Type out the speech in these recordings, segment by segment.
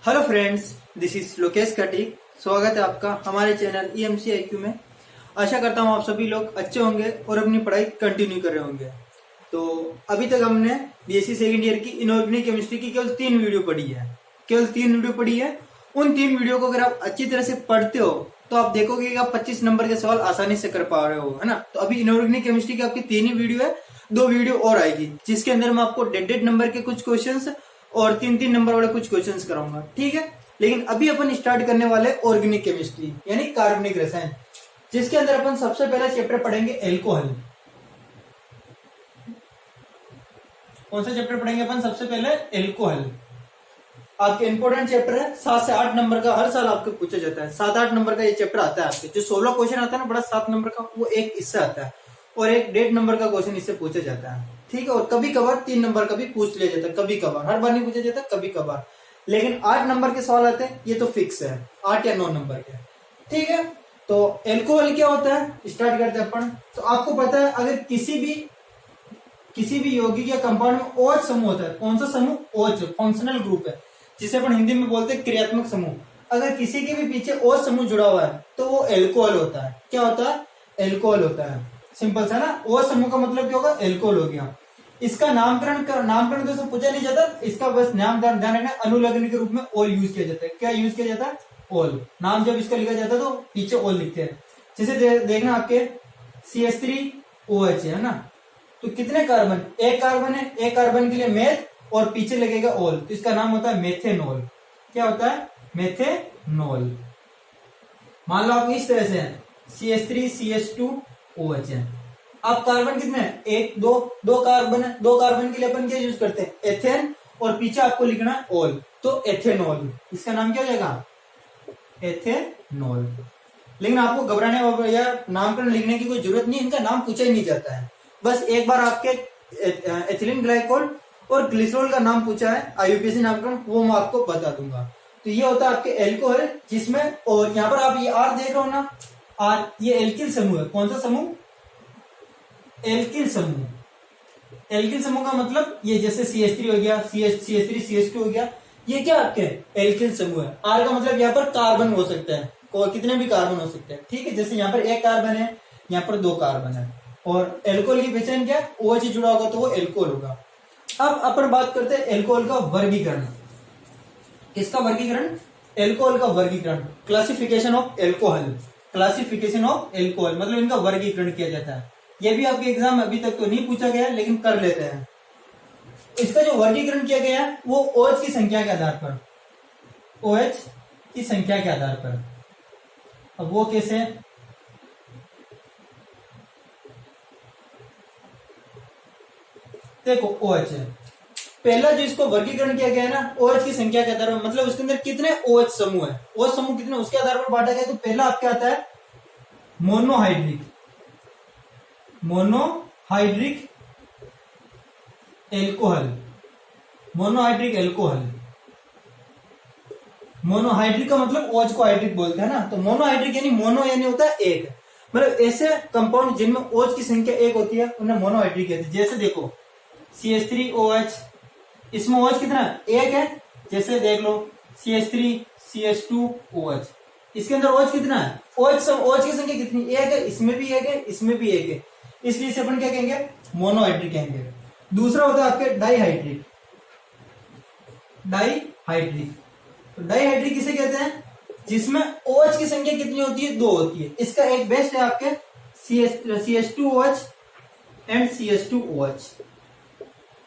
Hello friends, this is Lokesh Katik. स्वागत है आपका हमारे चैनल EMC IQ में। आशा करता हूँ आप सभी लोग अच्छे होंगे और अपनी पढ़ाई कंटिन्यू कर रहे होंगे। तो अभी तक हमने BSc सेकेंड ईयर की इनऑर्गेनिक केमिस्ट्री की केवल 3 वीडियो पढ़ी है। उन 3 वीडियो को अगर आप अच्छी तरह से पढ़ते हो तो आप देखोगे कि आप 25 नंबर के सवाल आसानी से कर पा रहे हो, है ना। तो अभी इनऑर्गेनिक केमिस्ट्री की आपकी 3 ही वीडियो है, 2 वीडियो और आएगी जिसके अंदर मैं आपको 1.5 नंबर के कुछ क्वेश्चंस और 3-3 नंबर वाले कुछ क्वेश्चंस कराऊंगा, ठीक है। लेकिन अभी अपन स्टार्ट करने वाले ऑर्गेनिक केमिस्ट्री यानी कार्बनिक रसायन, जिसके अंदर अपन सबसे पहला चैप्टर पढ़ेंगे एल्कोहल। कौन सा चैप्टर पढ़ेंगे अपन? सबसे पहले एल्कोहल। आपके इंपोर्टेंट चैप्टर है, 7 से 8 नंबर का हर साल आपको पूछा जाता है। 7-8 नंबर का ये चैप्टर आता है आपके। जो 16 क्वेश्चन आता है ना बड़ा 7 नंबर का, वो एक इससे आता है और एक 1.5 नंबर का क्वेश्चन इससे पूछा जाता है, ठीक है। और कभी कभार 3 नंबर का भी पूछ लिया जाता है, कभी कभार, हर बार नहीं पूछा जाता, कभी कभार। लेकिन 8 नंबर के सवाल आते हैं, ये तो फिक्स है, 8 या 9 नंबर के, ठीक है। तो एल्कोहल क्या होता है, स्टार्ट करते हैं अपन। तो आपको पता है अगर किसी भी यौगिक या कंपाउंड में OH समूह होता है, कौन सा समूह? OH फंक्शनल ग्रुप है, जिसे अपन हिंदी में बोलते हैं क्रियात्मक समूह। अगर किसी के भी पीछे OH समूह जुड़ा हुआ है तो वो एल्कोहल होता है। क्या होता है? एल्कोहल होता है। सिंपल सा ना, OH समूह का मतलब क्या होगा? एल्कोहल हो गया। इसका नामकरण तो इसमें पूछा नहीं जाता, इसका बस नाम ध्यान रखना, अनुलग्न के रूप में ओल यूज किया जाता है। क्या यूज किया जाता है? ओल। नाम जब इसका लिखा जाता है तो पीछे ओल लिखते हैं। जैसे देखना आपके CH3OH है ना, तो कितने कार्बन? एक कार्बन है, एक कार्बन के लिए मेथ और पीछे लगेगा ओल, तो इसका नाम होता है मेथेनॉल। क्या होता है? मेथेनॉल। मान लो आप इस तरह से है, CH3CH2OH है। अब कार्बन कितने हैं? एक, दो कार्बन है। 2 कार्बन के लिए अपन क्या यूज करते हैं? एथेन, और पीछे आपको लिखना है ओल, तो एथेनॉल। इसका नाम क्या हो जाएगा? एथेनॉल। लेकिन आपको घबराने या नामकरण लिखने की कोई जरूरत नहीं, इनका नाम पूछा ही नहीं जाता है। बस एक बार आपके एथिलीन ग्लाइकोल और ग्लिसरॉल का नाम पूछा है IUPAC नामकरण, वो मैं आपको बता दूंगा। तो ये होता है आपके एल्कोहल, जिसमें, और यहाँ पर आप ये R देख रहे हो ना, R, ये एल्किल समूह है। कौन सा समूह? एल्किल समूह। एल्किल समूह का मतलब ये जैसे CH3 हो गया, CH3 CH2 हो गया, ये क्या आपके एल्किल समूह है। R का मतलब यहाँ पर कार्बन हो सकता है, कितने भी कार्बन हो सकते हैं, ठीक है। जैसे यहाँ पर 1 कार्बन है, यहाँ पर 2 कार्बन है। और एल्कोहल की पहचान क्या? OH जुड़ा होगा तो वो एल्कोहल होगा। अब अपन बात करते हैं एल्कोहल का वर्गीकरण। किसका वर्गीकरण? एल्कोहल का वर्गीकरण। Classification of alcohol. Classification of alcohol मतलब इनका वर्गीकरण किया जाता है। ये भी आपके एग्जाम में अभी तक तो नहीं पूछा गया है, लेकिन कर लेते हैं। इसका जो वर्गीकरण किया गया है वो OH की संख्या के आधार पर, OH की संख्या के आधार पर। अब वो कैसे? देखो OH है पहला जो इसको वर्गीकरण किया गया है ना, OH की संख्या के आधार पर, मतलब उसके अंदर कितने OH समूह है, OH समूह कितने, उसके आधार पर बांटा गया। तो पहला आपके आता है monohydric alcohol. Monohydric alcohol. Monohydric का मतलब OH को हाइड्रिक बोलते हैं ना, तो मोनोहाइड्रिक यानी मोनो यानी होता है एक, मतलब ऐसे कंपाउंड जिनमें OH की संख्या 1 होती है उन्हें मोनोहाइड्रिक कहते हैं। जैसे देखो CH3OH, इसमें OH कितना है? 1 है। जैसे देख लो CH3CH2OH, इसके अंदर OH कितना है? OH की संख्या कितनी? 1 है। इसमें भी 1 है, इसमें भी 1 है, इसलिए इसे अपन क्या कहेंगे? मोनोहाइड्रिक कहेंगे। दूसरा होता है आपके डाईहाइड्रिक। तो डाईहाइड्रिक किसे कहते हैं? जिसमें OH की संख्या कितनी होती है? 2 होती है। इसका एक बेस्ट है आपके CH2OH एंड CH2OH।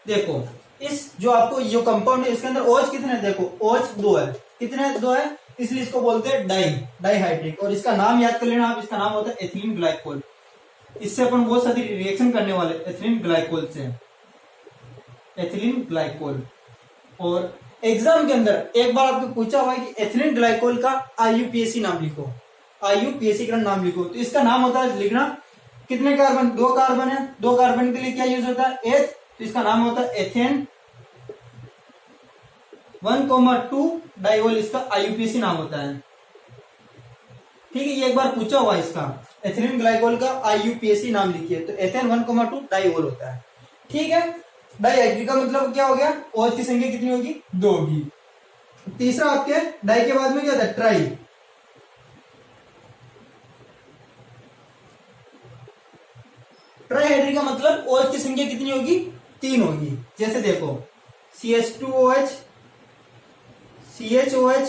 देखो इस जो आपको जो कंपाउंड है इसके अंदर OH कितने है? देखो OH 2 है। कितने? 2 है, इसलिए इसको बोलते हैं डाईहाइड्रिक। और इसका नाम याद कर लेना आप, इसका नाम होता है एथिलीन ग्लाइकोल। इससे अपन बहुत सारी रिएक्शन करने वाले एथिलीन ग्लाइकोल से, एथिलीन ग्लाइकोल। और एग्जाम के अंदर एक बार आपको पूछा हुआ है कि एथिलीन ग्लाइकोल का IUPAC नाम लिखो, IUPAC का नाम लिखो। तो इसका नाम होता है लिखना, कितने कार्बन? 2 कार्बन है। 2 कार्बन के लिए क्या यूज होता है? H, तो इसका नाम होता है एथेन 1,2 डाइओल, इसका IUPAC नाम होता है, ठीक है। ये एक बार पूछा हुआ इसका, एथिलीन ग्लाइकोल का IUPAC नाम लिखिए, तो एथेन 1,2 डाइओल होता है, ठीक है। डाईहाइड्रिक का मतलब क्या हो गया? OH की संख्या कितनी होगी? 2 होगी। तीसरा आपके डाई के बाद में क्या था, ट्राई। ट्राईहाइड्रिक का मतलब OH की संख्या कितनी होगी, 3 होगी। जैसे देखो CH2OH, CHOH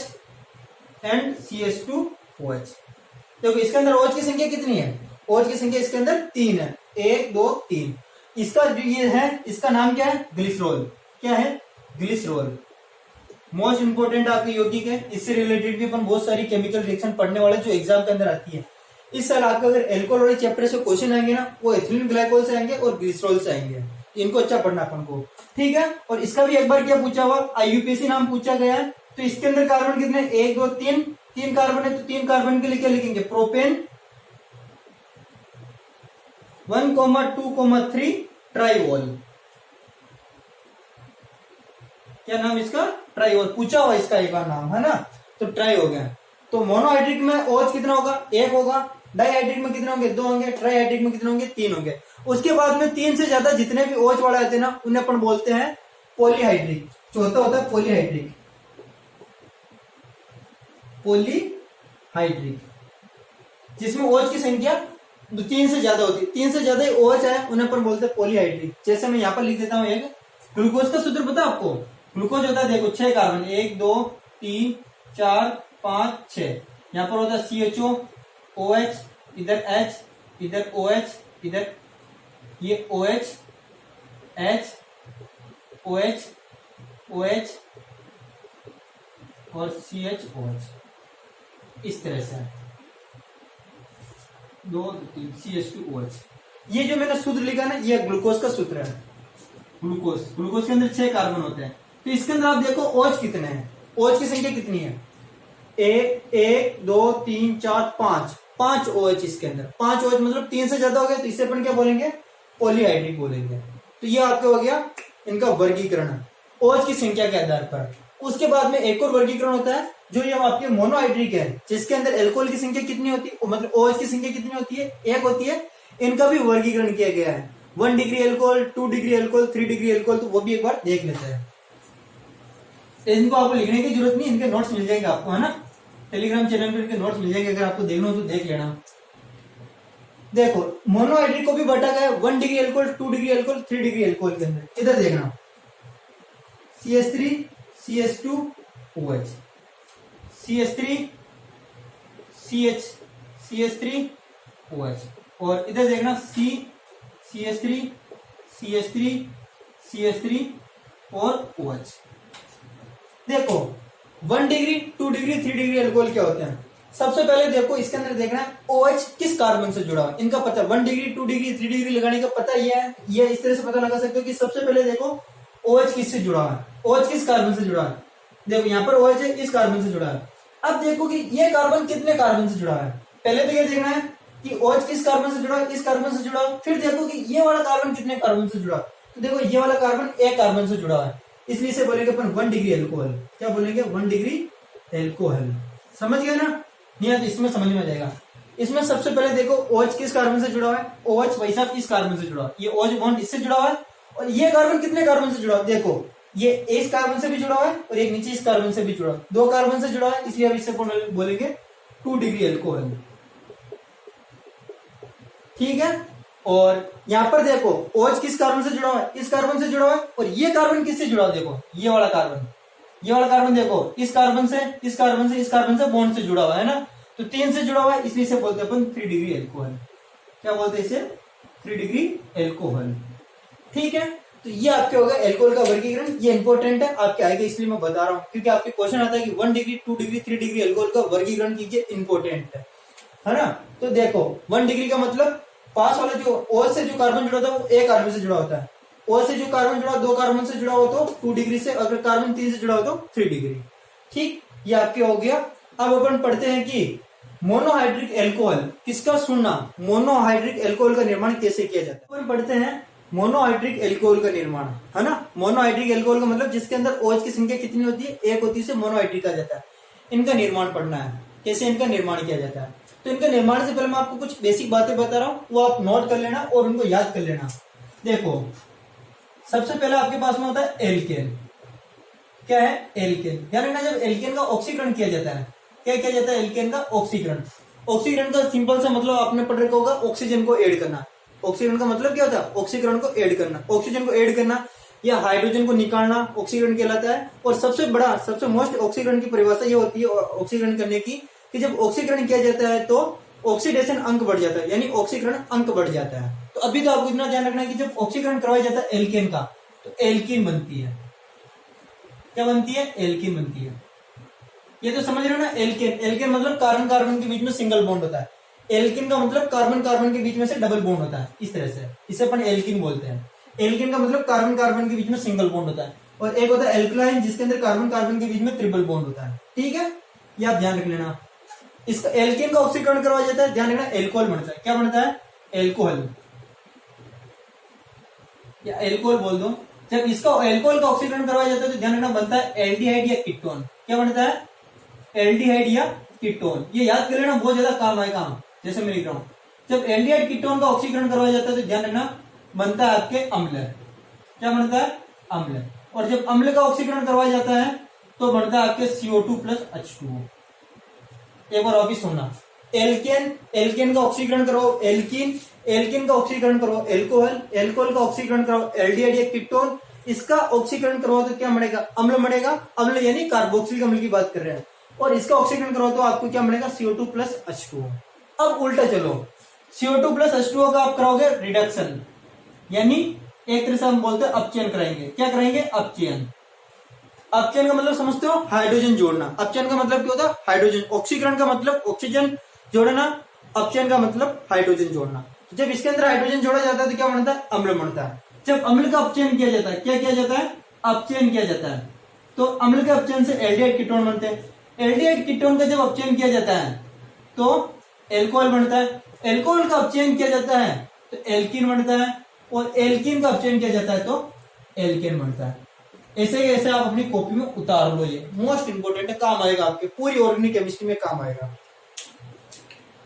एंड CH2OH। देखो इसके अंदर OH की संख्या कितनी है, OH की संख्या इसके अंदर 3 है, 1 2 3। इसका जो ये है इसका नाम क्या है, ग्लिसरॉल। क्या है, ग्लिसरॉल। मोस्ट इंपोर्टेंट आपके यौगिक है, इससे रिलेटेड भी अपन बहुत सारी केमिकल रिएक्शन पढ़ने वाले जो एग्जाम के अंदर आती है। इस साल आपका अगर एल्कोहल वाले चैप्टर से क्वेश्चन आएंगे ना, वो एथिलीन ग्लाइकोल से आएंगे और ग्लिसरॉल से आएंगे। इनको अच्छा पढ़ना अपन को, ठीक है। और इसका भी एक बार क्या पूछा हुआ, IUPAC नाम पूछा गया है। तो इसके अंदर कार्बन कितने, 1 2 3, 3 कार्बन है, तो 3 कार्बन के लिए क्या लिखेंगे, प्रोपेन 1 2 3 ट्राईवॉल। क्या नाम इसका, ट्राईवॉल। पूछा हुआ इसका एक बार नाम, है ना। तो ट्राई हो गया। तो मोनोहाइड्रिक में OH कितना होगा, 1 होगा। डाईहाइड्रिक में कितने होंगे, 2 होंगे। ट्राईहाइड्रिक में कितने होंगे, 3 होंगे। उसके बाद में 3 से ज्यादा जितने भी OH वाले आते हैं ना, उन्हें अपन बोलते हैं पॉलीहाइड्रिक। चौथा होता है पॉलीहाइड्रिक, पॉलीहाइड्रिक जिसमें OH की संख्या 3 से ज्यादा होती है। 3 से ज्यादा OH है, उन्हें अपन बोलते हैं पॉलीहाइड्रिक। जैसे मैं यहाँ पर लिख देता हूँ, एक ग्लूकोज का सूत्र पता है आपको। ग्लूकोज होता है, देखो 6 कार्बन, 1 2 3 4 5 6। यहाँ पर होता है CHO, OH, इधर H, इधर OH, इधर ये OH, H, OH, OH और CHOH। इस तरह से 2 3 CH2OH। ये जो मैंने सूत्र लिखा ना, ये ग्लूकोज का सूत्र है। ग्लूकोज के अंदर 6 कार्बन होते हैं। तो इसके अंदर आप देखो OH कितने हैं, OH की संख्या कितनी है, 1 2 3 4 5 OH इसके अंदर। 5 OH मतलब 3 से ज्यादा हो गया, तो इसे अपन क्या बोलेंगे, पॉलीहाइड्रिक बोलेंगे। तो ये आपका हो गया इनका वर्गीकरण OH की संख्या के आधार पर। उसके बाद में एक और वर्गीकरण होता है, जो ये आपके मोनोहाइड्रिक है, जिसके अंदर एल्कोहल की संख्या कितनी होती है, मतलब OH की संख्या कितनी होती है, 1 होती है। इनका भी वर्गीकरण किया गया है, 1 degree alcohol, 2 degree alcohol, 3 degree alcohol. तो वो भी एक बार देख लेते हैं। इनको आपको लिखने की जरूरत नहीं, इनके नोट्स मिल जाएंगे आपको, है ना। टेलीग्राम चैनल पर इनके नोट्स मिल जाएंगे, अगर आपको देखना हो तो देख लेना। देखो मोनोहाइड्रिक को भी बांटा गया 1 degree alcohol, 2 degree alcohol, 3 degree alcohol के अंदर। इधर देखना CH3 CH2OH, CH3 CH3OH, और इधर देखना CH3 CH3 CH3 और OH। देखो 1 डिग्री, 2 डिग्री, 3 डिग्री एल्कोहल क्या होते हैं। सबसे पहले देखो इसके अंदर देखना है OH किस कार्बन से जुड़ा है, इनका पता। 1 डिग्री, 2 डिग्री, 3 डिग्री लगाने का पता ही है। ये इस तरह से पता लगा सकते हो कि सबसे पहले देखो OH किससे जुड़ा है, OH किस कार्बन से जुड़ा है। देखो यहाँ पर OH है, इस कार्बन से जुड़ा है। अब देखो कि ये कार्बन कितने कार्बन से जुड़ा है। पहले तो ये देखना है कि OH किस कार्बन से जुड़ा है, इस कार्बन से जुड़ा है। फिर देखो कि ये वाला कार्बन कितने कार्बन से जुड़ा है। तो देखो ये वाला कार्बन एक कार्बन से जुड़ा है, इसलिए इसे बोलेंगे अपन 1 डिग्री एल्कोहल। क्या बोलेंगे, 1 डिग्री एल्कोहल। समझ गए ना। नहीं तो इसमें समझ में आ जाएगा। इसमें सबसे पहले देखो OH किस कार्बन से जुड़ा हुआ है, OH वैसा किस कार्बन से जुड़ा है। ये OH बॉन्ड इससे जुड़ा हुआ है, और ये कार्बन कितने कार्बन से जुड़ा है। देखो ये इस कार्बन से भी जुड़ा हुआ है, और एक नीचे इस कार्बन से भी जुड़ा है, 2 कार्बन से जुड़ा है, इसलिए अब इसे बोलेंगे 2 डिग्री एल्कोहल। ठीक है। और यहाँ पर देखो OH किस कार्बन से जुड़ा हुआ है, इस कार्बन से जुड़ा हुआ है, और ये कार्बन किससे जुड़ा हुआ है, देखो ये वाला कार्बन देखो इस कार्बन से, इस कार्बन से, इस कार्बन से बॉन्ड से जुड़ा हुआ है ना। तो 3 से जुड़ा हुआ है, इसलिए इसे बोलते हैं अपन 3 डिग्री एल्कोहल। क्या बोलते हैं इसे, 3 डिग्री एल्कोहल। ठीक है। तो ये आपके होगा एल्कोहल का वर्गीकरण। ये इंपॉर्टेंट है, आपके आएगा, इसलिए मैं बता रहा हूँ, क्योंकि आपके क्वेश्चन आता है कि 1 डिग्री, 2 डिग्री, 3 डिग्री एल्कोहल का वर्गीकरण कीजिए, इंपॉर्टेंट है ना। तो देखो 1 डिग्री का मतलब पास वाला जो OH से जो कार्बन जुड़ा था वो एक कार्बन से जुड़ा होता है। OH से जो कार्बन जुड़ा 2 कार्बन से जुड़ा हो तो 2 डिग्री से, अगर कार्बन 3 से जुड़ा हो तो 3 डिग्री। ठीक, ये आपके हो गया। अब अपन पढ़ते हैं कि मोनोहाइड्रिक एल्कोहल किसका सुनना, मोनोहाइड्रिक एल्कोहल का निर्माण कैसे किया जाता है। अपन पढ़ते हैं मोनोहाइड्रिक एल्कोहल का निर्माण, है ना। मोनोहाइड्रिक एल्कोहल का मतलब जिसके अंदर OH की संख्या कितनी होती है, 1 होती है, मोनोहाइड्रिक आ जाता है। इनका निर्माण पढ़ना है, कैसे इनका निर्माण किया जाता है। तो इनका निर्माण से पहले मैं आपको कुछ बेसिक बातें बता रहा हूं, वो आप नोट कर लेना और उनको याद कर लेना। देखो सबसे पहले आपके पास में होता है एल्केन। क्या है, एल्केन। ध्यान रखना, जब एल्केन का ऑक्सीकरण किया जाता है, क्या किया जाता है, एल्केन का ऑक्सीकरण। ऑक्सीकरण का सिंपल सा मतलब आपने पढ़ रखा होगा, ऑक्सीजन को ऐड करना। ऑक्सीकरण का मतलब क्या होता है, ऑक्सीकरण को ऐड करना। ऑक्सीजन को ऐड करना या हाइड्रोजन को निकालना ऑक्सीकरण कहलाता है। और सबसे बड़ा, सबसे मोस्ट ऑक्सीकरण की परिभाषा ये होती है ऑक्सीकरण करने की, कि जब ऑक्सीकरण किया जाता है तो ऑक्सीडेशन अंक बढ़ जाता है, यानी ऑक्सीकरण अंक बढ़ जाता है। तो अभी तो आपको इतना ध्यान रखना है कि जब ऑक्सीकरण करवाया जाता है एल्केन का, तो एल्कीन बनती है। क्या बनती है, एल्कीन बनती है। ये तो समझ रहे हो ना, एल्केन। एल्केन मतलब कार्बन कार्बन के बीच में सिंगल बॉन्ड होता है। एल्किन का मतलब कार्बन कार्बन के बीच में से डबल बॉन्ड होता है, इस तरह से, इसे अपन एल्किन बोलते हैं। एल्किन का मतलब कार्बन कार्बन के बीच में सिंगल बॉन्ड होता है। और एक होता है एल्कलाइन, जिसके अंदर कार्बन कार्बन के बीच में ट्रिपल बॉन्ड होता है। ठीक है, ये आप ध्यान रख लेना। इसका एल्केन का ऑक्सीकरण करवाया जाता है, ध्यान रखना, एल्कोहल बनता है। क्या बनता है, एल्कोहल या एल्कोहल बोल दो। जब इसका एल्कोहल का ऑक्सीकरण करवाया जाता है तो ध्यान रखना, बनता है एल्डिहाइड या कीटोन। क्या बनता है, एल्डिहाइड या कीटोन। ये याद कर लेना, बहुत ज्यादा काम आएगा। जैसे मैं लिख रहा हूं, जब एल्डिहाइड कीटोन का ऑक्सीकरण करवाया जाता है तो ध्यान रखना, बनता है आपके अम्ल। क्या बनता है, अम्ल। और जब अम्ल का ऑक्सीकरण करवाया जाता है तो बनता है आपके CO2 प्लस H2O। एक बार और भी सुनना, एल्केन, एल्केन का ऑक्सीकरण करो एल्कीन, एल्कीन का ऑक्सीकरण करो एल्कोहल, एल्कोहल का ऑक्सीकरण करो एल्डिहाइड या कीटोन। इसका ऑक्सीकरण करो तो क्या बनेगा, अम्ल बनेगा। अम्ल यानी कार्बोक्सिलिक अम्ल की बात कर रहे हैं। और इसका ऑक्सीकरण करो तो आपको क्या बनेगा, CO2 प्लस H2O। अब उल्टा चलो, CO2 प्लस H2O का आप कराओगे रिडक्शन, यानी एक तरह से हम बोलते हैं अपचयन कराएंगे। क्या कराएंगे, अपचयन। अपचयन का मतलब समझते हो, हाइड्रोजन जोड़ना। अपचयन का मतलब क्या होता है, हाइड्रोजन। ऑक्सीकरण का मतलब ऑक्सीजन जोड़ना, अपचयन का मतलब हाइड्रोजन जोड़ना। जब इसके अंदर हाइड्रोजन जोड़ा जाता है तो क्या बनता है, अम्ल बनता है। जब अम्ल का अपचयन किया जाता है, क्या किया जाता है, अपचयन किया जाता है, तो अम्ल के अपचयन से एल्डिहाइड कीटोन बनते हैं। एल्डिहाइड कीटोन का जब अपचयन किया जाता है तो एल्कोहल बनता है। एल्कोहल का अपचयन किया जाता है तो एल्कीन बनता है। और एल्कीन का अपचयन किया जाता है तो एल्केन बनता है। ऐसे ऐसे आप अपनी कॉपी में उतार लो, ये मोस्ट इंपोर्टेंट है, काम आएगा आपके पूरी ऑर्गेनिक केमिस्ट्री में काम आएगा।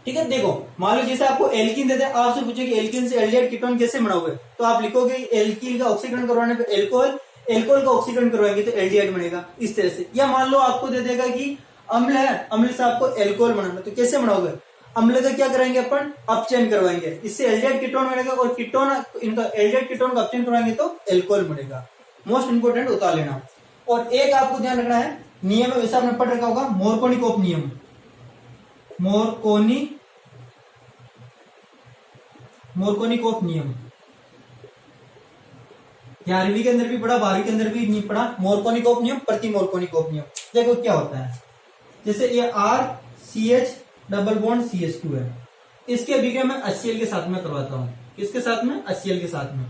ठीक है, देखो मान लो जैसे आपको एल्कीन देते हैं, आपसे पूछे कि एल्कीन से एल्डिहाइड कीटोन कैसे बनाओगे, तो आप लिखोगे एल्कीन का ऑक्सीकरण करवाने पे एल्कोहल, एल्कोहल का ऑक्सीकरण करवाएंगे तो एल्डिहाइड बनेगा, इस तरह से। या मान लो आपको दे देगा कि अम्ल है, अम्ल से आपको एल्कोहल बनाना, तो कैसे बनाओगे, अम्ल का क्या कराएंगे अपन, अपचयन करवाएंगे, इससे एल्डिहाइड कीटोन बनेगा। और कीटोन, इनका एल्डिहाइड कीटोन का अपचयन करवाएंगे तो एल्कोहल बनेगा। मोस्ट इंपोर्टेंट उतार लेना। और एक आपको ध्यान रखना है, नियम है, वैसा आपने पढ़ रखा होगा, मोरकोनिकोफ नियम। मोरकोनिकोफ नियम 11वीं के अंदर भी पढ़ा, 12वीं के अंदर भी नहीं पढ़ा। मोरकोनिकोफ नियम, प्रति मोरकोनिकोफ नियम। देखो क्या होता है, जैसे ये RCH डबल बॉन्ड CH2 है, इसके अभिक्रिया मैं HCl के साथ में करवाता हूँ। किसके साथ में, HCl के साथ में।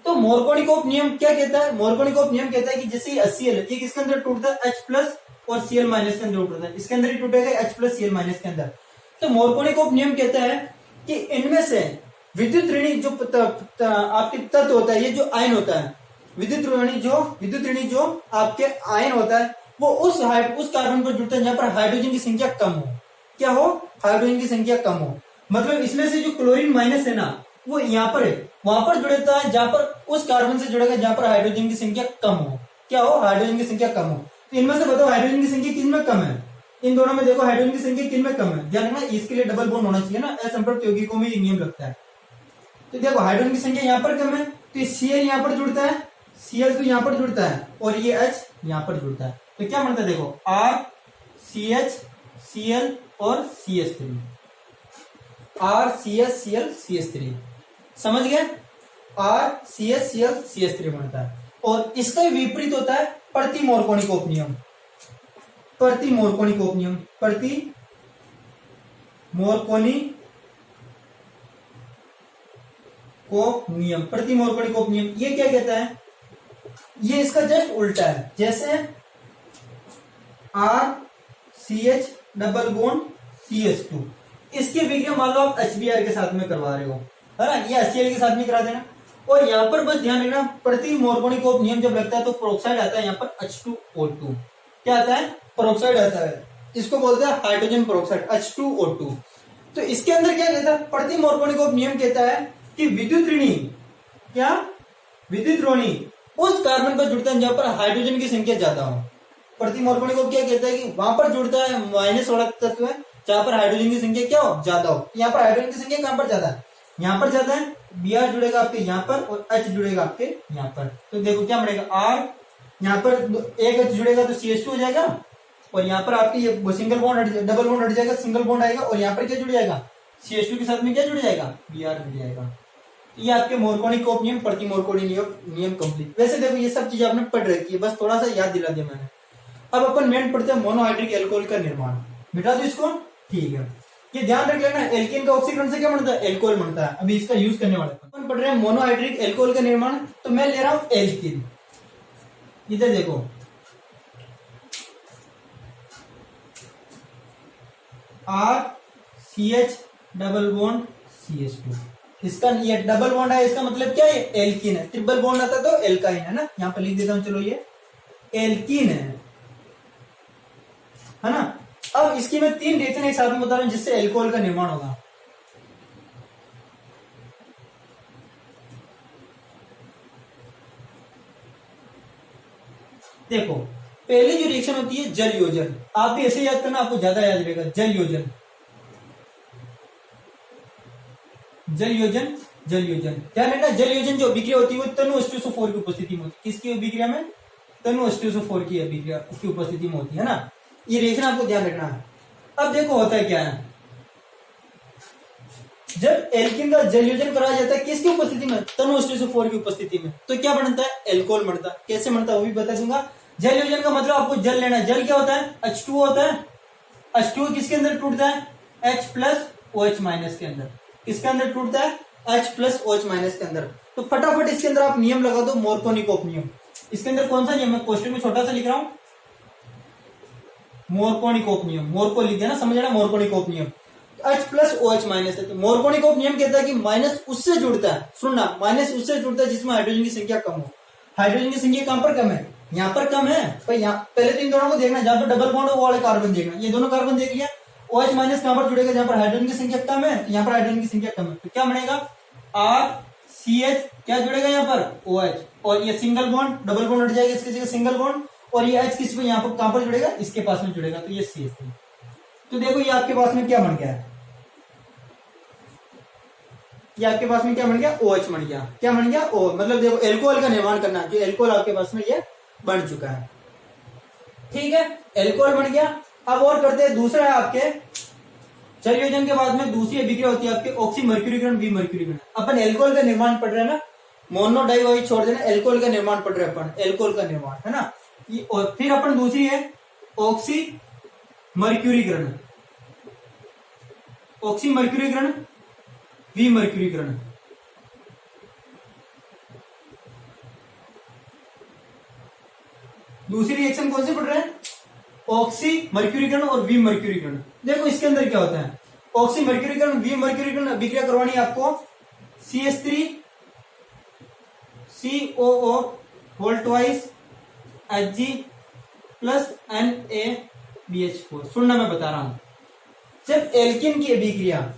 तो मोरकोनिकोफ नियम क्या कहता है, मोरकोनिकोफ नियम कहता है कि जैसे ये HCl है, ये किसके अंदर टूटता है, H प्लस और Cl माइनस के अंदर टूटता है। इसके अंदर ही टूटेगा H प्लस Cl माइनस के अंदर। तो मोरकोनिकोफ नियम कहता है कि इनमें से विद्युत ऋणी जो आपके तत्व होता है, ये जो आयन होता है, विद्युत ऋणी जो आपके आयन होता है, वो उस कार्बन पर जुड़ता है जहां पर हाइड्रोजन की संख्या कम हो। क्या हो, हाइड्रोजन की संख्या कम हो। मतलब इसमें से जो क्लोरीन माइनस है ना, वो यहाँ पर है, वहां पर जुड़ता है जहां पर उस कार्बन से जुड़ेगा जहां पर हाइड्रोजन की संख्या कम हो। क्या हो, हाइड्रोजन की संख्या कम हो। तो इनमें से बताओ हाइड्रोजन की संख्या किसमें कम है, इन दोनों में देखो हाइड्रोजन की संख्या किसमें कम है। ध्यान रखना, इसके लिए डबल बॉन्ड होना चाहिए ना, असंपर्क यौगिकों में ये नियम लगता है। तो देखो हाइड्रोजन की संख्या यहाँ पर कम है, तो ये Cl यहाँ पर जुड़ता है, Cl तो यहाँ पर जुड़ता है, और ये H यहाँ पर जुड़ता है। तो क्या बनता है, देखो RCH Cl और CH3, RCH Cl CH3, समझ गए, RCH Cl CH3 बनता है। और इसका विपरीत होता है प्रति मोरकोनिकोफ नियम। प्रति मोरकोनिकोफ नियम, प्रति मोरकोनिकोफ नियम, प्रति मोरकोनिकोफ नियम, ये क्या कहता है, ये इसका जस्ट उल्टा है। जैसे RCH डबल बॉन्ड CH2, इसकी विक्रिया मान लो आप HBr के साथ में करवा रहे हो, है ना, ये HCl के साथ में करा देना। और यहाँ पर बस ध्यान रखना, प्रति मोरकोनिकोफ नियम जब लगता है तो पेरोक्साइड आता है, यहाँ पर H2O2। क्या आता है, पेरोक्साइड आता है, इसको बोलते हैं हाइड्रोजन पेरोक्साइड, H2O2। तो इसके अंदर क्या कहता है, प्रति मोरकोनिकोफ नियम कहता है कि विद्युत ऋणी उस कार्बन पर जुड़ता है जहां पर हाइड्रोजन की संख्या ज्यादा हो। प्रति मोरकोणी को क्या कहता है कि वहां पर जुड़ता है माइनस वाला तत्व है जहां पर हाइड्रोजन की संख्या क्या हो, ज्यादा हो। यहाँ पर हाइड्रोजन की संख्या कहां पर ज्यादा है, यहाँ पर ज्यादा है। Br जुड़ेगा आपके यहाँ पर और H जुड़ेगा आपके यहाँ पर। तो देखो क्या बनेगा, R यहाँ पर एक H जुड़ेगा तो CH2 हो जाएगा और यहाँ पर आपके ये सिंगल बॉन्ड डबल बॉन्ड हट जाएगा, सिंगल बॉन्ड आएगा और यहाँ पर क्या जुड़ जाएगा, CH2 के साथ में क्या जुड़ जाएगा, Br जुड़ जाएगा। ये आपके मोरकोनी कोप नियम, प्रति मोरकोनी नियम कंप्लीट। वैसे देखो ये सब चीजें आपने पढ़ रखी है, बस थोड़ा सा याद दिला दिया मैंने। अब अपन मेन पढ़ते हैं मोनोहाइड्रिक एल्कोहल का निर्माण। बिठा दो इसको, ठीक है। ये ध्यान रख लेना, एल्कीन का ऑक्सीकरण से क्या बनता है, एल्कोहल बनता है। अभी इसका यूज करने वाले अपन पढ़ रहे हैं मोनोहाइड्रिक एल्कोहल का निर्माण। तो मैं ले रहा हूं एल्कीन, इधर देखो RCH डबल बॉन्ड CH2, इसका ये डबल बॉन्ड है, इसका मतलब क्या है, एल्कीन है। ट्रिपल बॉन्ड आता तो एल्काइन है ना, यहां पर लिख देता हूं, चलो ये एल्कीन है ना। अब इसकी मैं 3 रिएक्शन एक साथ में बता रहा हूं जिससे एल्कोहल का निर्माण होगा। देखो पहली जो रिएक्शन होती है जल योजन, आप भी ऐसे याद करना, आपको ज्यादा याद रहेगा। जल योजन, जल योजन, जल योजन, ध्यान रखना। जल योजन जो अभिक्रिया होती है वो तनु H2SO4 की उपस्थिति में होती है। किसकी अभिक्रिया में, तनु H2SO4 की अभिक्रिया की उपस्थिति में होती है ना। ये रिएक्शन आपको ध्यान रखना है। अब देखो होता है क्या है, जब एल्कीन का जल योजन कराया जाता है किसकी उपस्थिति में, तनु H2SO4 की उपस्थिति में, तो क्या बनता है, एल्कोहल बनता है। कैसे बनता है वो भी बता दूंगा। जल योजन का मतलब आपको जल लेना है। जल क्या होता है, H2O होता है। H2O किसके अंदर टूटता है, H प्लस OH माइनस के अंदर। किसके अंदर टूटता है, H प्लस OH माइनस के अंदर। तो फटाफट इसके अंदर आप नियम लगा दो, मोरकोनी-कोप नियम। इसके अंदर कौन सा नियम है, क्वेश्चन में छोटा सा लिख रहा हूं, मोरकोनी-कोप नियम। मोरको लिख दिया ना, समझ रहा, मोरकोनी-कोप नियम। H प्लस OH माइनस है, तो मोरकोनी-कोप नियम कहता है कि माइनस उससे जुड़ता है, सुनना, माइनस उससे जुड़ता है जिसमें हाइड्रोजन की संख्या कम हो। हाइड्रोजन की संख्या कहां पर कम है, यहाँ पर कम है। पर यहाँ पहले तो इन दोनों को देखना, जहां पर डबल बॉन्ड हो वो वाले कार्बन देखना। ये दोनों कार्बन देख लिया। OH माइनस कहां पर जुड़ेगा, जहां पर हाइड्रोजन की संख्या कम है, यहाँ पर हाइड्रोजन की संख्या कम है। तो क्या बनेगा, RCH क्या जुड़ेगा यहाँ पर, OH, और ये सिंगल बॉन्ड डबल बॉन्ड हट जाएगा, इसकी जगह सिंगल बॉन्ड, और ये H किस पे यहाँ पर कहां पर जुड़ेगा, इसके पास में जुड़ेगा, तो ये CH3। तो देखो ये आपके पास में क्या बन गया है, ये आपके पास में क्या बन गया, OH बन गया। क्या बन गया, O, मतलब देखो एल्कोहल का निर्माण करना, जो एल्कोहल आपके पास में ये बन चुका है। ठीक है, एल्कोहल बन गया। अब और करते हैं, दूसरा है आपके जल योजन के बाद में दूसरी अभिक्रिया होती है आपके ऑक्सी मर्क्यूरीकरण, बी मर्क्यूरीकरण। अपन एल्कोहल का निर्माण पढ़ रहे हैं ना, मोनो डाई वही छोड़ देना, एल्कोहल का निर्माण पढ़ रहे हैं अपन, एल्कोहल का निर्माण है ना ये। और फिर अपन दूसरी है ऑक्सी मर्क्यूरीकरण, ऑक्सी मर्क्यूरीकरण, वी मर्क्यूरीकरण। दूसरी रिएक्शन कौन सी पढ़ रहे हैं, ऑक्सी मर्क्यूरीकरण और वी मर्क्यूरीकरण। देखो इसके अंदर क्या होता है, ऑक्सी मर्क्यूरीकरण, वी मर्क्यूरीकरण अभिक्रिया करवानी है आपको CH3 COO whole twice Hg plus NaBH4। सुनना, मैं बता रहा हूं, जब एल्कीन की अभिक्रिया,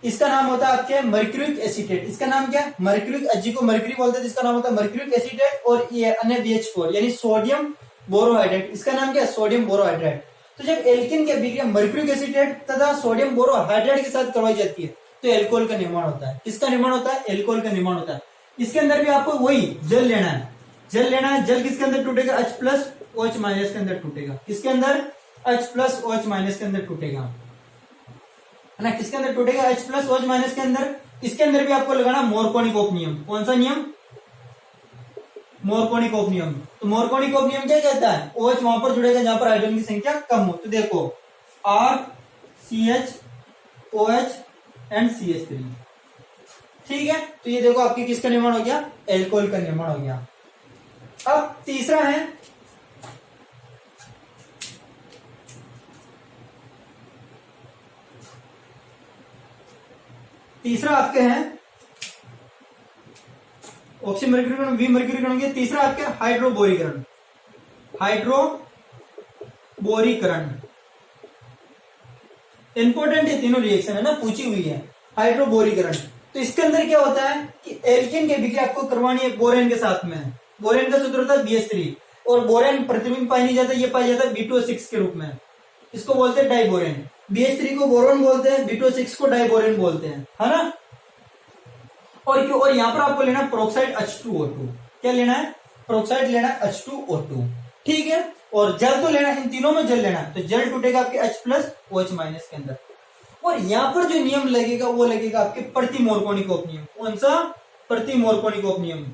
इसका नाम होता है आपके मर्क्यूरिक एसीटेट। इसका नाम क्या है, मर्क्यूरिक, Hg को मर्क्यूरी बोलते हैं, जिसका नाम होता है मर्क्यूरिक एसीटेट, और ये NaBH4 यानी सोडियम बोरोहाइड्रेट, इसका नाम क्या है, सोडियम बोरोहाइड्रेट। तो जब एल्कीन की अभिक्रिया मर्क्यूरिक एसीटेट तथा सोडियम बोरोहाइड्रेट के साथ करवाई जाती है तो एल्कोहल का निर्माण होता है। किसका निर्माण होता है, एल्कोहल का निर्माण होता है। इसके अंदर भी आपको वही जल लेना है, जल लेना है। जल किसके अंदर टूटेगा, H प्लस OH माइनस के अंदर टूटेगा। किसके अंदर, H प्लस OH माइनस के अंदर टूटेगा, है ना। किसके अंदर टूटेगा, H प्लस OH माइनस के अंदर। इसके अंदर भी आपको लगाना मोरकोनी-कोप नियम। कौन सा नियम, मोरकोनी-कोप नियम। तो मोरकोनी-कोप नियम क्या कहता है, OH वहां पर जुड़ेगा जहां पर हाइड्रोजन की संख्या कम हो। तो देखो RCH OH एंड CH3, ठीक है। तो ये देखो आपकी किसका निर्माण हो गया, एल्कोहल का निर्माण हो गया। अब तीसरा है तीसरा आपके हैं ऑक्सी मर्क्यूरीकरण, वी मर्क्यूरीकरण के। तीसरा आपके हाइड्रोबोरीकरण, हाइड्रोबोरीकरण इंपॉर्टेंट है, तीनों रिएक्शन है ना, पूछी हुई है। हाइड्रोबोरीकरण, तो इसके अंदर क्या होता है कि एल्कीन की अभिक्रिया आपको करवानी है बोरेन के साथ में। बोरेन का सूत्र होता है BH3 और बोरेन प्रतिबिंब पाई नहीं जाता, ये पाया जाता है B2O6 के रूप में, इसको बोलते हैं डाइबोरेन। BH3 को बोरोन बोलते हैं, B2O6 को डाइबोरेन बोलते हैं, है ना। और क्यों, और यहाँ पर आपको लेना प्रोक्साइड H2O2, क्या लेना है, प्रोक्साइड लेना है H2O2, ठीक है। और जल तो लेना, इन तीनों में जल लेना, तो जल टूटेगा आपके H प्लस OH माइनस के अंदर। और यहाँ पर जो नियम लगेगा वो लगेगा आपके प्रति मोरकोनिकोव नियम। कौन सा, प्रति मोरकोनिकोव नियम,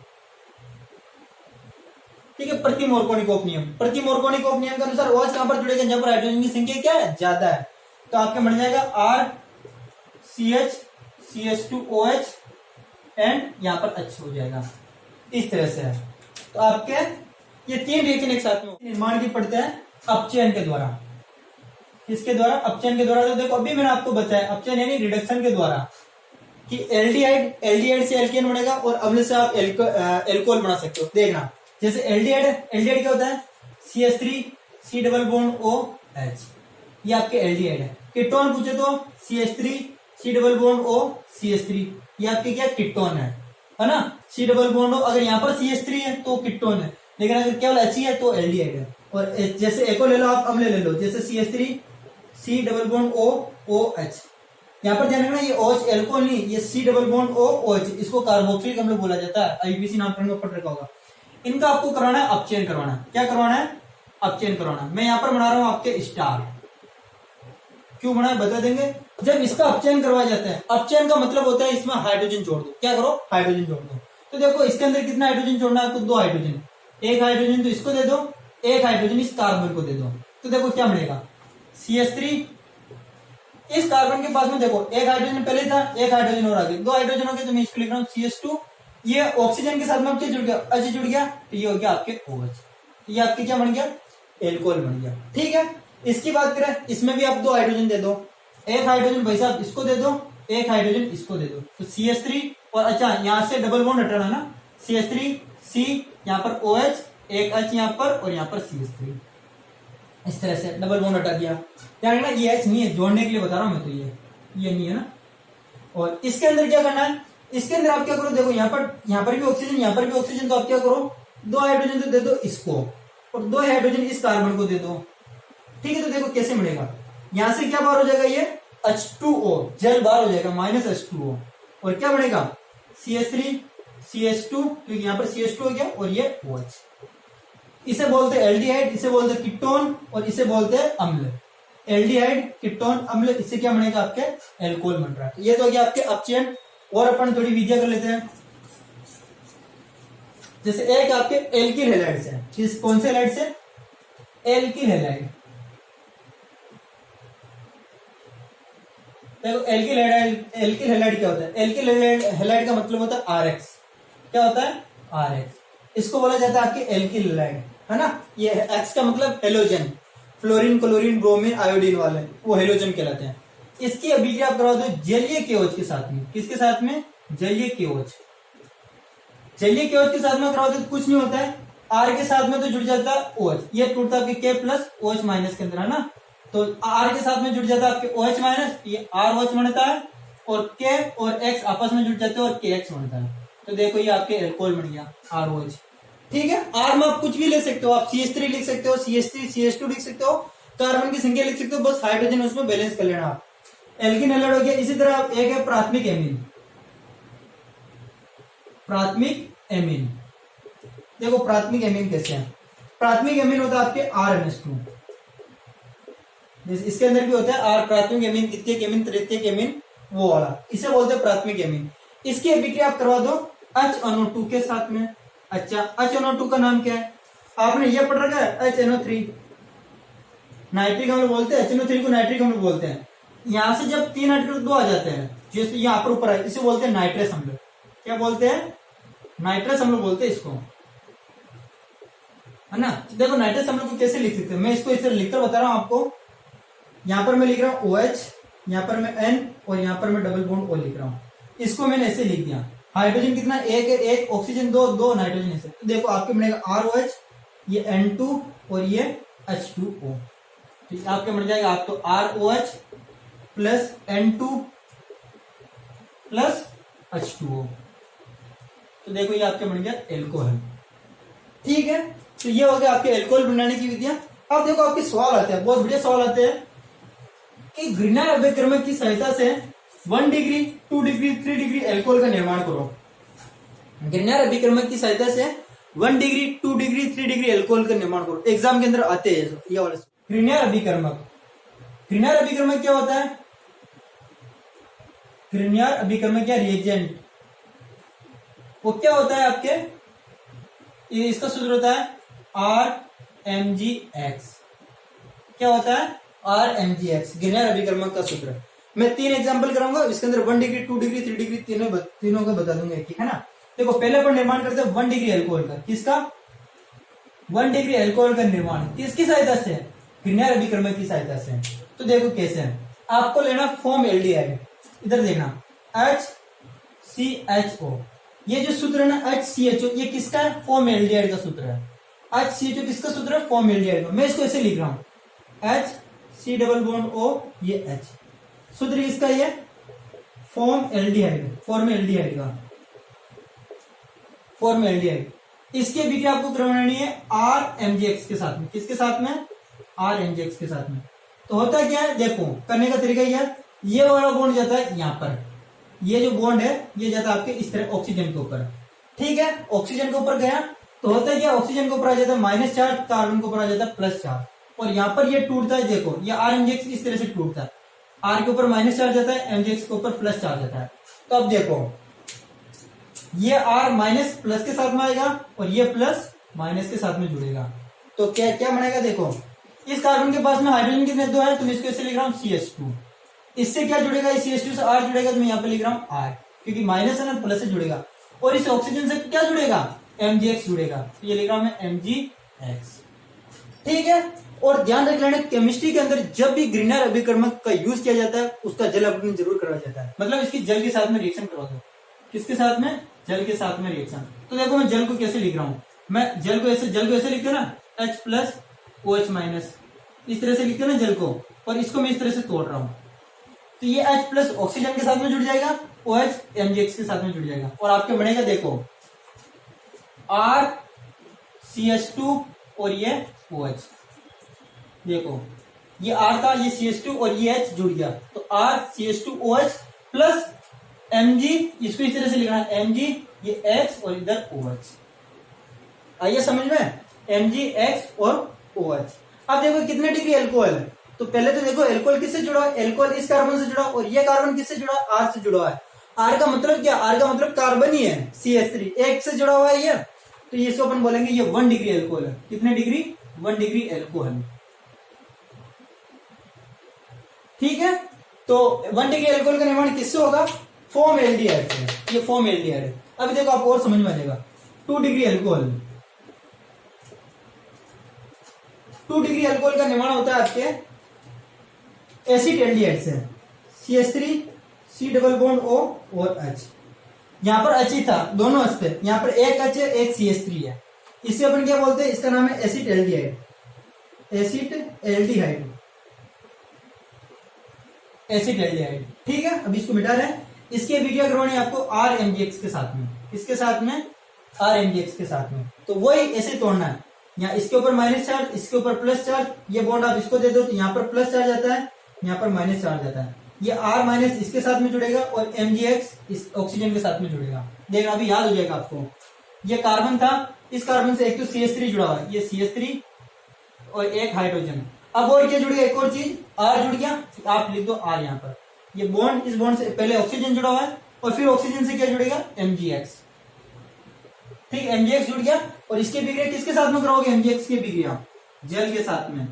ठीक है, प्रति मोरकोनिकोव नियम। प्रति मोरकोनिकोव नियम के अनुसार OH कहां पर जुड़ेगा, जहां पर हाइड्रोजन की संख्या क्या है, ज्यादा है, तो आपके बन जाएगा RCH CH2OH एंड यहाँ पर H हो जाएगा, इस तरह से है। तो आपके ये तीन रिएक्शन एक साथ में निर्माण की पड़ते हैं अपचयन के द्वारा। किसके द्वारा, अपचयन के द्वारा। तो देखो अभी मैंने आपको बताया अपचयन यानी रिडक्शन के द्वारा, कि एल्डिहाइड से एल्केन बनेगा और अम्ल से आप एल्कोहल बना सकते हो। देखना जैसे एल्डिहाइड क्या होता है, CH3 C double bond OH, ये आपके एल्डिहाइड है। कीटोन पूछे तो CH3 C double bond O CH3, ये आपके क्या कीटोन है ना। C डबल बॉन्ड O, अगर यहाँ पर CH3 है तो कीटोन है, लेकिन अगर केवल H है तो एल्डिहाइड है। और जैसे एको ले लो आप, अम्ल ले लो, जैसे CH3 C double bond O OH, यहाँ पर ध्यान रखना ये OH एल्कोहल नहीं, ये C double bond O OH, इसको कार्बोक्सिलिक अम्ल बोला जाता है, IUPAC नामकरण में पढ़ रखा होगा। इनका आपको करवाना है अपचयन करवाना, क्या करवाना है, अपचयन करवाना। मैं यहाँ पर बना रहा हूं आपके स्टार, क्यों बना है बता देंगे। जब इसका अपचयन करवाया जाता है, अपचयन का मतलब होता है इसमें हाइड्रोजन जोड़ दो, क्या करो, हाइड्रोजन जोड़ दो। तो देखो इसके अंदर कितना हाइड्रोजन जोड़ना है आपको, 2 हाइड्रोजन, एक हाइड्रोजन तो इसको दे दो, एक हाइड्रोजन इस कार्बन को दे दो। तो देखो क्या बनेगा, CH3, इस कार्बन के पास में देखो एक हाइड्रोजन पहले था, एक हाइड्रोजन और आगे, 2 हाइड्रोजन हो गए, तो मैं इसको लिख रहा हूँ CH2, ये ऑक्सीजन के साथ में क्या जुड़ गया, H जुड़ गया, तो ये हो गया आपके OH, ये आपके क्या बन गया, एल्कोहल बन गया, ठीक है। इसकी बात करें, इसमें भी आप 2 हाइड्रोजन दे दो, एक हाइड्रोजन भाई साहब इसको दे दो, एक हाइड्रोजन इसको दे दो, तो CH3 और अच्छा यहाँ से डबल बॉन्ड हटाना ना, CH3 C यहाँ पर OH, एक H यहाँ पर और यहाँ पर CH3, इस तरह से डबल बॉन्ड हटा दिया। ध्यान रखना ये H नहीं है, जोड़ने के लिए बता रहा हूं मैं, तो ये नहीं है ना। और इसके अंदर क्या करना है, इसके अंदर आप क्या करो, देखो यहाँ पर भी ऑक्सीजन, यहाँ पर भी ऑक्सीजन, तो आप क्या करो, 2 हाइड्रोजन तो दे दो इसको और 2 हाइड्रोजन इस कार्बन को दे दो, ठीक है। तो देखो कैसे मिलेगा, यहां से क्या बाहर हो जाएगा, ये H2O जल बाहर हो जाएगा, माइनस H2O, और क्या बनेगा CH3 CH2, क्योंकि यहाँ पर CH2 हो गया और ये OH। इसे बोलते हैं एल्डिहाइड, इसे बोलते हैं कीटोन और इसे बोलते हैं अम्ल। एल्डिहाइड कीटोन अम्ल, इससे क्या बनेगा आपके एल्कोहल बन रहा है। ये तो हो गया आपके अपचयन। और अपन थोड़ी विधियां कर लेते हैं, जैसे एक आपके एल्किल हैलाइड से, किस कौन से हैलाइड से, एल्किल हैलाइड। देखो एल्किल हैलाइड क्या होता है, एल्किल हैलाइड का मतलब होता है RX, क्या होता है RX, इसको बोला जाता है आपके एल्किल हैलाइड, है ना। ये X का मतलब halogen, fluorine chlorine bromine iodine वाले, वो हेलोजन कहलाते हैं। इसकी अभिक्रिया आप करवा दो जलीय KOH के साथ में, किसके साथ में, जलीय KOH, जलीय KOH के साथ में करवा दो तो कुछ नहीं होता है, R के साथ में तो जुड़ जाता है OH, ये टूटता है आपके K प्लस OH माइनस के अंदर, है ना। तो R के साथ में जुड़ जाता है आपके OH माइनस, ये ROH बनता है, और K और X आपस में जुड़ जाते हैं और KX बनता है। तो देखो ये आपके एल्कोहल बन गया ROH, ठीक है। R में आप कुछ भी ले सकते हो, आप CH3 लिख सकते हो, CH3 CH2 लिख सकते हो, कार्बन की संख्या लिख सकते हो, बस हाइड्रोजन उसमें बैलेंस कर लेना आप। एल्किन हैलाइड हो गया। इसी तरह एक है प्राथमिक एमीन, प्राथमिक एमीन। देखो प्राथमिक एमीन कैसे है, प्राथमिक एमीन होता है आपके RNH2, इसके अंदर भी होता है R, प्राथमिक एमीन, द्वितीयक एमीन, तृतीयक एमीन, वो वाला, इसे बोलते हैं प्राथमिक एमीन। इसकी अभिक्रिया आप करवा दो HNO2 के साथ में। अच्छा HNO2 का नाम क्या है, आपने ये पढ़ रखा है HNO3, नाइट्रिक अम्ल बोलते हैं, HNO3 को नाइट्रिक अम्ल बोलते हैं। यहां से जब 3 हटकर 2 आ जाते हैं, जैसे यहाँ पर ऊपर है, इसे बोलते हैं नाइट्रस अम्ल। क्या बोलते हैं, नाइट्रस अम्ल बोलते हैं इसको, है ना। देखो नाइट्रस अम्ल को कैसे लिख सकते हैं, मैं इसको इसे लिखकर बता रहा हूं आपको। यहां पर मैं लिख रहा हूं OH, यहां पर मैं N और यहां पर मैं डबल बॉन्ड O लिख रहा हूं। इसको मैंने ऐसे लिख दिया, हाइड्रोजन कितना, एक है, एक ऑक्सीजन, 2 नाइट्रोजन ऐसे। तो देखो आपके बनेगा ROH, ये N2 और ये H2O, तो आपके बन जाएगा आप तो ROH plus N2 plus H2O। तो देखो ये आपके बन गया एल्कोहल, ठीक है, तो ये हो गया आपके एल्कोहल बनाने की विधियां। अब देखो आपके सवाल आते हैं, बहुत बढ़िया सवाल आते हैं कि ग्रिनर अभिक्रमक की सहायता से 1 डिग्री 2 डिग्री 3 डिग्री एल्कोहल का निर्माण करो। ग्रिनर अभिक्रमक की सहायता से 1 डिग्री 2 डिग्री 3 डिग्री एल्कोहल का निर्माण करो। एग्जाम के अंदर आते हैं ये वाले। ग्रिनर अभिक्रमक, ग्रिनर अभिक्रमक क्या होता है? ग्रिनर अभिक्रमक या रिएजेंट वो क्या होता है आपके, इसका सूत्र होता है RMgX। क्या होता है? RMgX, ग्रिनर अभिक्रमक का सूत्र। मैं 3 एग्जांपल कराऊंगा, इसके अंदर 1 डिग्री 2 डिग्री 3 डिग्री तीनों का बता दूंगा, ठीक है ना। देखो पहले अपन निर्माण करते हैं 1 डिग्री एल्कोहल का। किसका? 1 डिग्री एल्कोहल का निर्माण किसकी सहायता से? ग्रिनर अभिक्रमक की सहायता से। तो देखो कैसे है, आपको लेना फॉर्म एल्डिहाइड, इधर देखना HCHO। ये जो सूत्र है ना HCHO, ये किसका है? फॉर्म एल्डिहाइड का सूत्र है। HCHO किसका सूत्र है? फॉर्म एल्डिहाइड का। मैं इसको ऐसे लिख रहा हूं HC डबल बॉन्ड O, ये H। सूत्र किसका? ये फॉर्म एल्डिहाइड, फॉर्म एल्डिहाइड का, फॉर्म एल्डिहाइड। इसके भी क्या आपको करवानी है? RMgX के साथ में। किसके साथ में? RMgX के साथ में। तो होता क्या है, देखो करने का तरीका ये वाला बॉन्ड जाता है यहाँ पर, ये जो बॉन्ड है ये जाता है आपके इस तरह ऑक्सीजन के ऊपर, ठीक है। ऑक्सीजन के ऊपर गया तो होता है क्या, ऑक्सीजन के ऊपर आ जाता है माइनस चार्ज, कार्बन के ऊपर आ जाता है प्लस चार्ज, और यहाँ पर ये टूटता है। देखो ये RMgX इस तरह से टूटता है, R के ऊपर माइनस चार्ज आता है, MgX के ऊपर प्लस चार्ज आता है। तो अब देखो ये R माइनस प्लस के साथ में आएगा और ये प्लस माइनस के साथ में जुड़ेगा। तो क्या क्या बनेगा? देखो इस कार्बन के पास में हाइड्रोजन कितने? 2 है, तो मैं इसको ऐसे लिख रहा हूँ CH2। इससे क्या जुड़ेगा? इस CH2 से R जुड़ेगा, तो मैं यहाँ पे लिख रहा हूँ R, क्योंकि माइनस है ना, प्लस से जुड़ेगा। और इस ऑक्सीजन से क्या जुड़ेगा? MgX जुड़ेगा, तो ये लिख रहा हूं मैं MgX, ठीक है। और ध्यान रख लेना केमिस्ट्री के अंदर जब भी ग्रिनर अभिक्रमक का यूज किया जाता है उसका जल अपघटन जरूर करवाया जाता है, मतलब इसकी जल के साथ में रिएक्शन करवा दो। किसके साथ में? जल के साथ में रिएक्शन। तो देखो मैं जल को कैसे लिख रहा हूं, मैं जल को ऐसे लिखते ना H प्लस OH माइनस, इस तरह से लिखते हैं ना जल को, और इसको मैं इस तरह से तोड़ रहा हूं। तो ये H प्लस ऑक्सीजन के साथ में जुड़ जाएगा, OH MgX के साथ में जुड़ जाएगा, और आपके बनेगा देखो RCH2 और ये OH। देखो ये R था, ये CH2 और ये H जुड़ गया, तो RCH2OH प्लस Mg, इसको इस तरह से लिखना है Mg, ये X और इधर OH। आइए समझ में, MgX और OH। अब देखो कितने डिग्री एल्कोहल है, तो पहले तो देखो एल्कोहल किससे जुड़ा है? एल्कोहल इस कार्बन से जुड़ा, और ये कार्बन किससे जुड़ा? R से जुड़ा है। R का मतलब क्या? R का मतलब कार्बन ही है, CH3 एक से जुड़ा हुआ है ये, तो ये इसको अपन बोलेंगे ये 1 डिग्री एल्कोहल है। कितने डिग्री? 1 डिग्री एल्कोहल, ठीक है। तो 1 डिग्री एल्कोहल का निर्माण किससे होगा? फॉर्म एल्डिहाइड से। ये फॉर्म एल्डिहाइड है। अभी देखो आपको और समझ में आ जाएगा। 2 डिग्री एल्कोहल, 2 डिग्री एल्कोहल का निर्माण होता है आपके एसिड एल्डिहाइड से, CH3 C double bond O और H। यहां पर H ही था, दोनों H थे, यहां पर एक H है, एक CH3 है। इससे अपन क्या बोलते हैं? इसका नाम है acid aldehyde, acid aldehyde, acid aldehyde, ठीक है। अब इसको मिटा रहे हैं। इसके वीडियो करवानी आपको RMgX के साथ में। किसके साथ में? RMgX के साथ में। तो वही ऐसे तोड़ना है, यहाँ इसके ऊपर माइनस चार्ज, इसके ऊपर प्लस चार्ज, ये बॉन्ड आप इसको दे दो तो यहाँ पर प्लस चार्ज आता है, यहाँ पर माइनस चार्ज आता है। ये R माइनस इसके साथ में जुड़ेगा और MgX इस ऑक्सीजन के साथ में जुड़ेगा। देखना अभी याद हो जाएगा आपको। ये कार्बन था, इस कार्बन से एक तो CH3 जुड़ा हुआ है, ये CH3 और एक हाइड्रोजन। अब और क्या जुड़ गया? एक और चीज R जुड़ गया, आप लिख दो R यहाँ पर। ये बॉन्ड, इस बॉन्ड से पहले ऑक्सीजन जुड़ा हुआ है और फिर ऑक्सीजन से क्या जुड़ेगा? MgX, ठीक। MgX जुड़ गया, और इसके बिक्रिया किसके साथ में कराओगे? MgX की बिक्रिया जल के साथ में।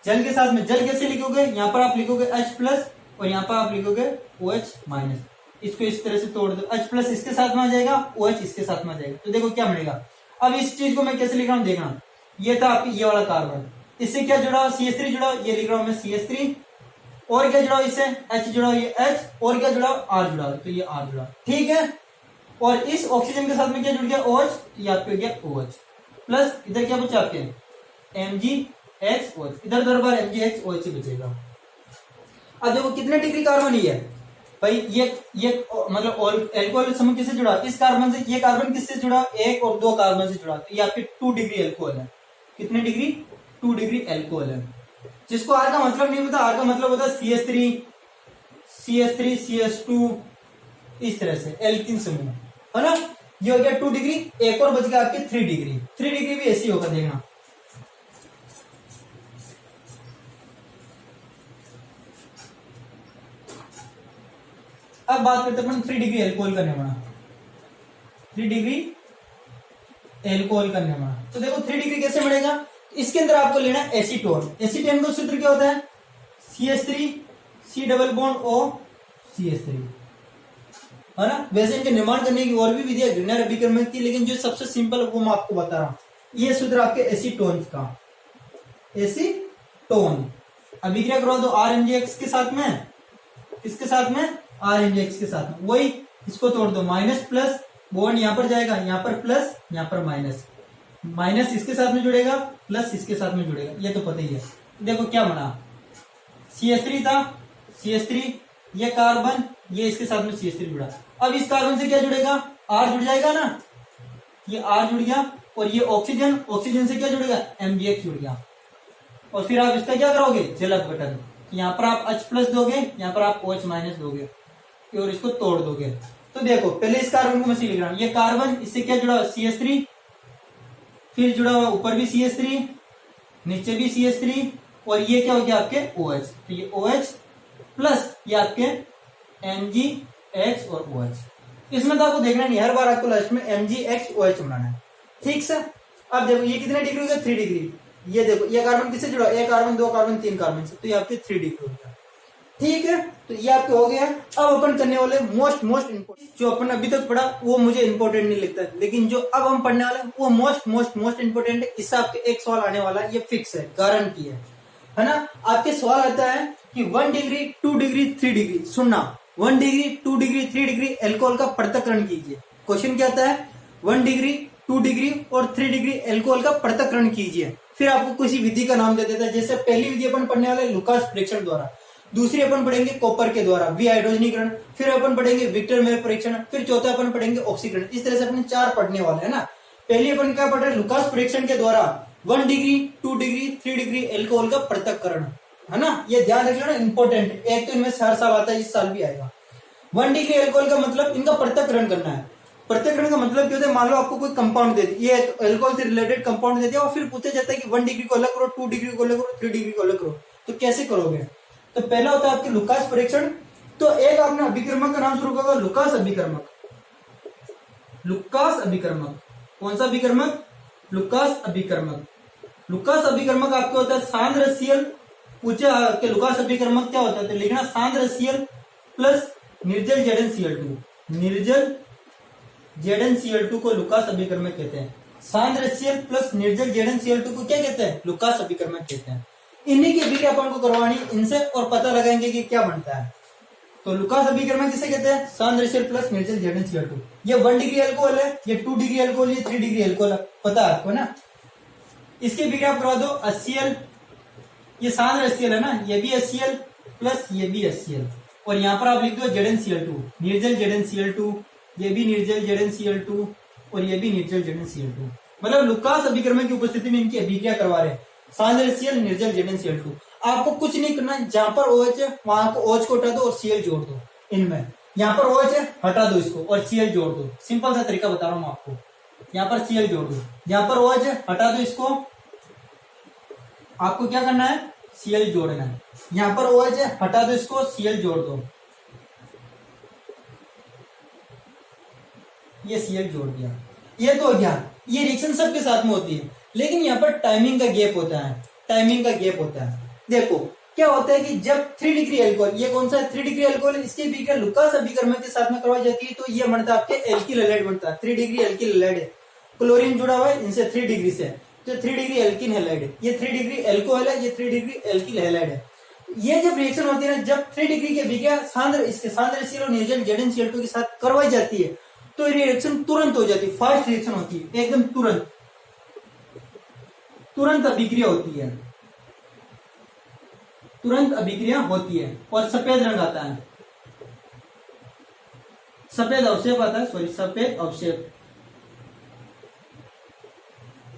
जल के साथ में जल कैसे लिखोगे? यहाँ पर आप लिखोगे H प्लस और यहाँ पर आप लिखोगे OH माइनस। इसको इस तरह से तोड़ दो, H प्लस इसके साथ में आ जाएगा, OH इसके साथ में आ जाएगा। तो देखो क्या बनेगा। अब इस चीज को मैं कैसे लिख रहा हूँ देखना। ये था आपकी ये वाला कार्बन, इससे क्या जुड़ा? CH3 जुड़ा, ये लिख रहा हूं मैं CH3। और क्या जुड़ा? इससे H जुड़ा, ये H। और क्या जुड़ा? R जुड़ा, तो ये R जुड़ा, ठीक है। और इस ऑक्सीजन के साथ में क्या जुड़ गया? OH, तो ये आपके हो गया OH प्लस इधर क्या बचा आपके? MgX OH, इधर बार MgX OH ही बचेगा। अब देखो कितने डिग्री कार्बन ही है? भाई ये मतलब एल्कोहल समूह किससे जुड़ा, इस कार्बन से, ये कार्बन किससे जुड़ा, एक और दो कार्बन से जुड़ा, तो ये आपके 2 डिग्री एल्कोहल है। कितने डिग्री, 2 डिग्री एल्कोहल है। जिसको आर का मतलब नहीं पता, आर का मतलब होता है CH3 CH3 CH2, इस तरह से एल्किन समूह, है ना। ये हो गया 2 डिग्री, एक और बच गया आपके 3 डिग्री। 3 डिग्री भी ऐसी होगा, देखना। अब बात करते हैं 3 डिग्री एल्कोहल का नियमन। 3 डिग्री एल्कोहल का नियमन, तो देखो 3 डिग्री कैसे मिलेगा, इसके अंदर आपको लेना है एसीटोन। एसीटोन का सूत्र क्या होता है, CH3 C double bond O CH3, है ना। वैसे इनके निर्माण करने की और भी विधियां ग्रीनर अभिकर्मक की, लेकिन जो सबसे सिंपल वो मैं आपको बता रहा हूं। ये सूत्र आपके एसीटोन का, एसीटोन। अभिक्रिया करवा दो RMgX के साथ में, किसके साथ में, RMgX के साथ में। वही इसको तोड़ दो, माइनस प्लस, बॉन्ड यहां पर जाएगा, यहां पर प्लस, यहां पर माइनस, माइनस इसके साथ में जुड़ेगा, प्लस इसके साथ में जुड़ेगा, ये तो पता ही है। देखो क्या बना, CH3 था, CH3, ये कार्बन, ये इसके साथ में CH3 जुड़ा। अब इस कार्बन से क्या जुड़ेगा, R जुड़ जाएगा ना, ये R जुड़ गया, और ये ऑक्सीजन, ऑक्सीजन से क्या जुड़ेगा, MgX जुड़ गया। और फिर आप इसका क्या करोगे, जलक बटन, यहाँ पर आप H प्लस दोगे, यहाँ पर आप OH माइनस दोगे, और इसको तोड़ दोगे। तो देखो पहले इस कार्बन को मैं लिख रहा हूं, ये कार्बन इससे क्या जुड़ा, CH3, फिर जुड़ा हुआ ऊपर भी CH3, नीचे भी CH3, और ये क्या हो गया आपके OH, तो ये OH प्लस ये आपके MgX और OH। इसमें तो आपको देखना नहीं, हर बार आपको लास्ट में MgX OH बनाना है, ठीक से। अब देखो ये कितने डिग्री हो गया, 3 डिग्री। ये देखो ये कार्बन किससे जुड़ा, एक कार्बन, दो कार्बन, 3 कार्बन से, तो ये आपके 3 डिग्री हो गया, ठीक है। तो ये आपके हो गया। अब अपन करने वाले मोस्ट इंपोर्टेंट, जो अपन अभी तक पढ़ा वो मुझे इंपोर्टेंट नहीं लगता, लेकिन जो अब हम पढ़ने वाले वो मोस्ट इंपोर्टेंट है। इससे आपके एक सवाल आने वाला है, ये फिक्स है, गारंटी है ना। आपके सवाल आता है कि 1 डिग्री 2 डिग्री 3 डिग्री, सुनना, 1 डिग्री 2 डिग्री 3 डिग्री एल्कोहल का पृथक्करण कीजिए। क्वेश्चन क्या आता है, 1 डिग्री 2 डिग्री और 3 डिग्री एल्कोहल का पृथक्करण कीजिए। फिर आपको किसी विधि का नाम दे देता है, जैसे पहली विधि अपन पढ़ने वाले लुकास परीक्षण द्वारा, दूसरी अपन पढ़ेंगे कॉपर के द्वारा विहाइड्रोजनीकरण, फिर अपन पढ़ेंगे विक्टर मेयर परीक्षण, फिर चौथा अपन पढ़ेंगे ऑक्सीकरण। इस तरह से अपन 4 पढ़ने वाले हैं ना। पहले अपन क्या पढ़ रहे हैं, लुकास परीक्षण के द्वारा 1 डिग्री 2 डिग्री 3 डिग्री एल्कोहल का पृथक्करण, है ना। ये ध्यान रखना, इंपॉर्टेंट, एक तो इनमें हर साल आता है, इस साल भी आएगा। 1 डिग्री एल्कोहल का मतलब इनका पृथक्करण करना है। पृथक्करण का मतलब क्या होता है, मान लो आपको कोई कंपाउंड दे दिया, ये एल्कोहल से रिलेटेड कंपाउंड दे दिया, और फिर पूछा जाता है कि 1 डिग्री को अलग करो, 2 डिग्री को अलग करो, 3 डिग्री को अलग करो, तो कैसे करोगे। तो पहला होता है आपके लुकास परीक्षण। तो एक आपने अभिकर्मक का नाम शुरू होगा, लुकास अभिकर्मक। लुकास अभिकर्मक, कौन सा अभिकर्मक, लुकास अभिकर्मक। लुकास अभिकर्मक आपके होता है सांद्रसीयल। पूछा कि लुकास अभिकर्मक क्या होता है, तो लिखना सांद्रसीयल प्लस निर्जल ZnCl2। निर्जल ZnCl2 को लुकास अभिकर्मक कहते हैं। सांद्रसीयल प्लस निर्जल ZnCl2 को क्या कहते हैं, लुकास अभिकर्मक कहते हैं। इन्हीं की अभिक्रिया अपन को करवानी इनसे, और पता लगाएंगे कि क्या बनता है। तो लुकास अभिकर्मक किसे कहते हैं, सांद्रसीयल प्लस निर्जल ZnCl2। ये 1 डिग्री अल्कोहल है, ये 2 डिग्री अल्कोहल, ये 3 डिग्री अल्कोहल है, पता है आपको ना। इसकी अभिक्रिया करवा दो HCl, ये सांद्र HCl है ना, ये भी HCl प्लस ये भी HCl, और यहाँ पर आप लिख दो ZnCl2, निर्जल ZnCl2, ये भी निर्जल ZnCl2, और ये भी निर्जल ZnCl2। मतलब लुकास अभिकर्मक की उपस्थिति में इनकी अभिक्रिया करवा रहे हैं, सांद्र HCl निर्जल ZnCl2। आपको कुछ नहीं करना, जहां पर OH है वहां को OH को हटा दो और Cl जोड़ दो इनमें। यहाँ पर OH है, हटा दो इसको और Cl जोड़ दो। सिंपल सा तरीका बता रहा हूं आपको। यहाँ पर Cl जोड़ दो, यहाँ पर OH है, हटा दो इसको, आपको क्या करना है, Cl जोड़ना है। यहाँ पर OH है, हटा दो इसको, Cl जोड़ दो, ये Cl जोड़ दिया, ये तो हो गया। ये रिएक्शन सबके साथ में होती है, लेकिन यहाँ पर टाइमिंग का गैप होता है, टाइमिंग का गैप होता है। देखो क्या होता है कि जब 3 डिग्री एल्कोहल, ये कौन सा है 3 डिग्री एल्कोहल, इसकी अभिक्रिया लुकास अभिकर्मक के साथ में करवाई जाती है, तो ये बनता है आपके एल्किल हैलाइड बनता है। 3 डिग्री एल्किल हैलाइड है, क्लोरीन जुड़ा हुआ है इनसे 3 डिग्री से, तो 3 डिग्री एल्किन हैलाइड है। ये 3 डिग्री एल्कोहल है, ये 3 डिग्री एल्किल हैलाइड है। ये जब रिएक्शन होती है ना, जब 3 डिग्री की अभिक्रिया इसके सांद्र HCl और निर्जल ZnCl2 के साथ करवाई जाती है, तो रिएक्शन तुरंत हो जाती है, फास्ट रिएक्शन होती है, एकदम तुरंत अभिक्रिया होती है, तुरंत अभिक्रिया होती है, और सफेद रंग आता है। सफेद अवक्षेप आता है, सॉरी सफेद अवक्षेप।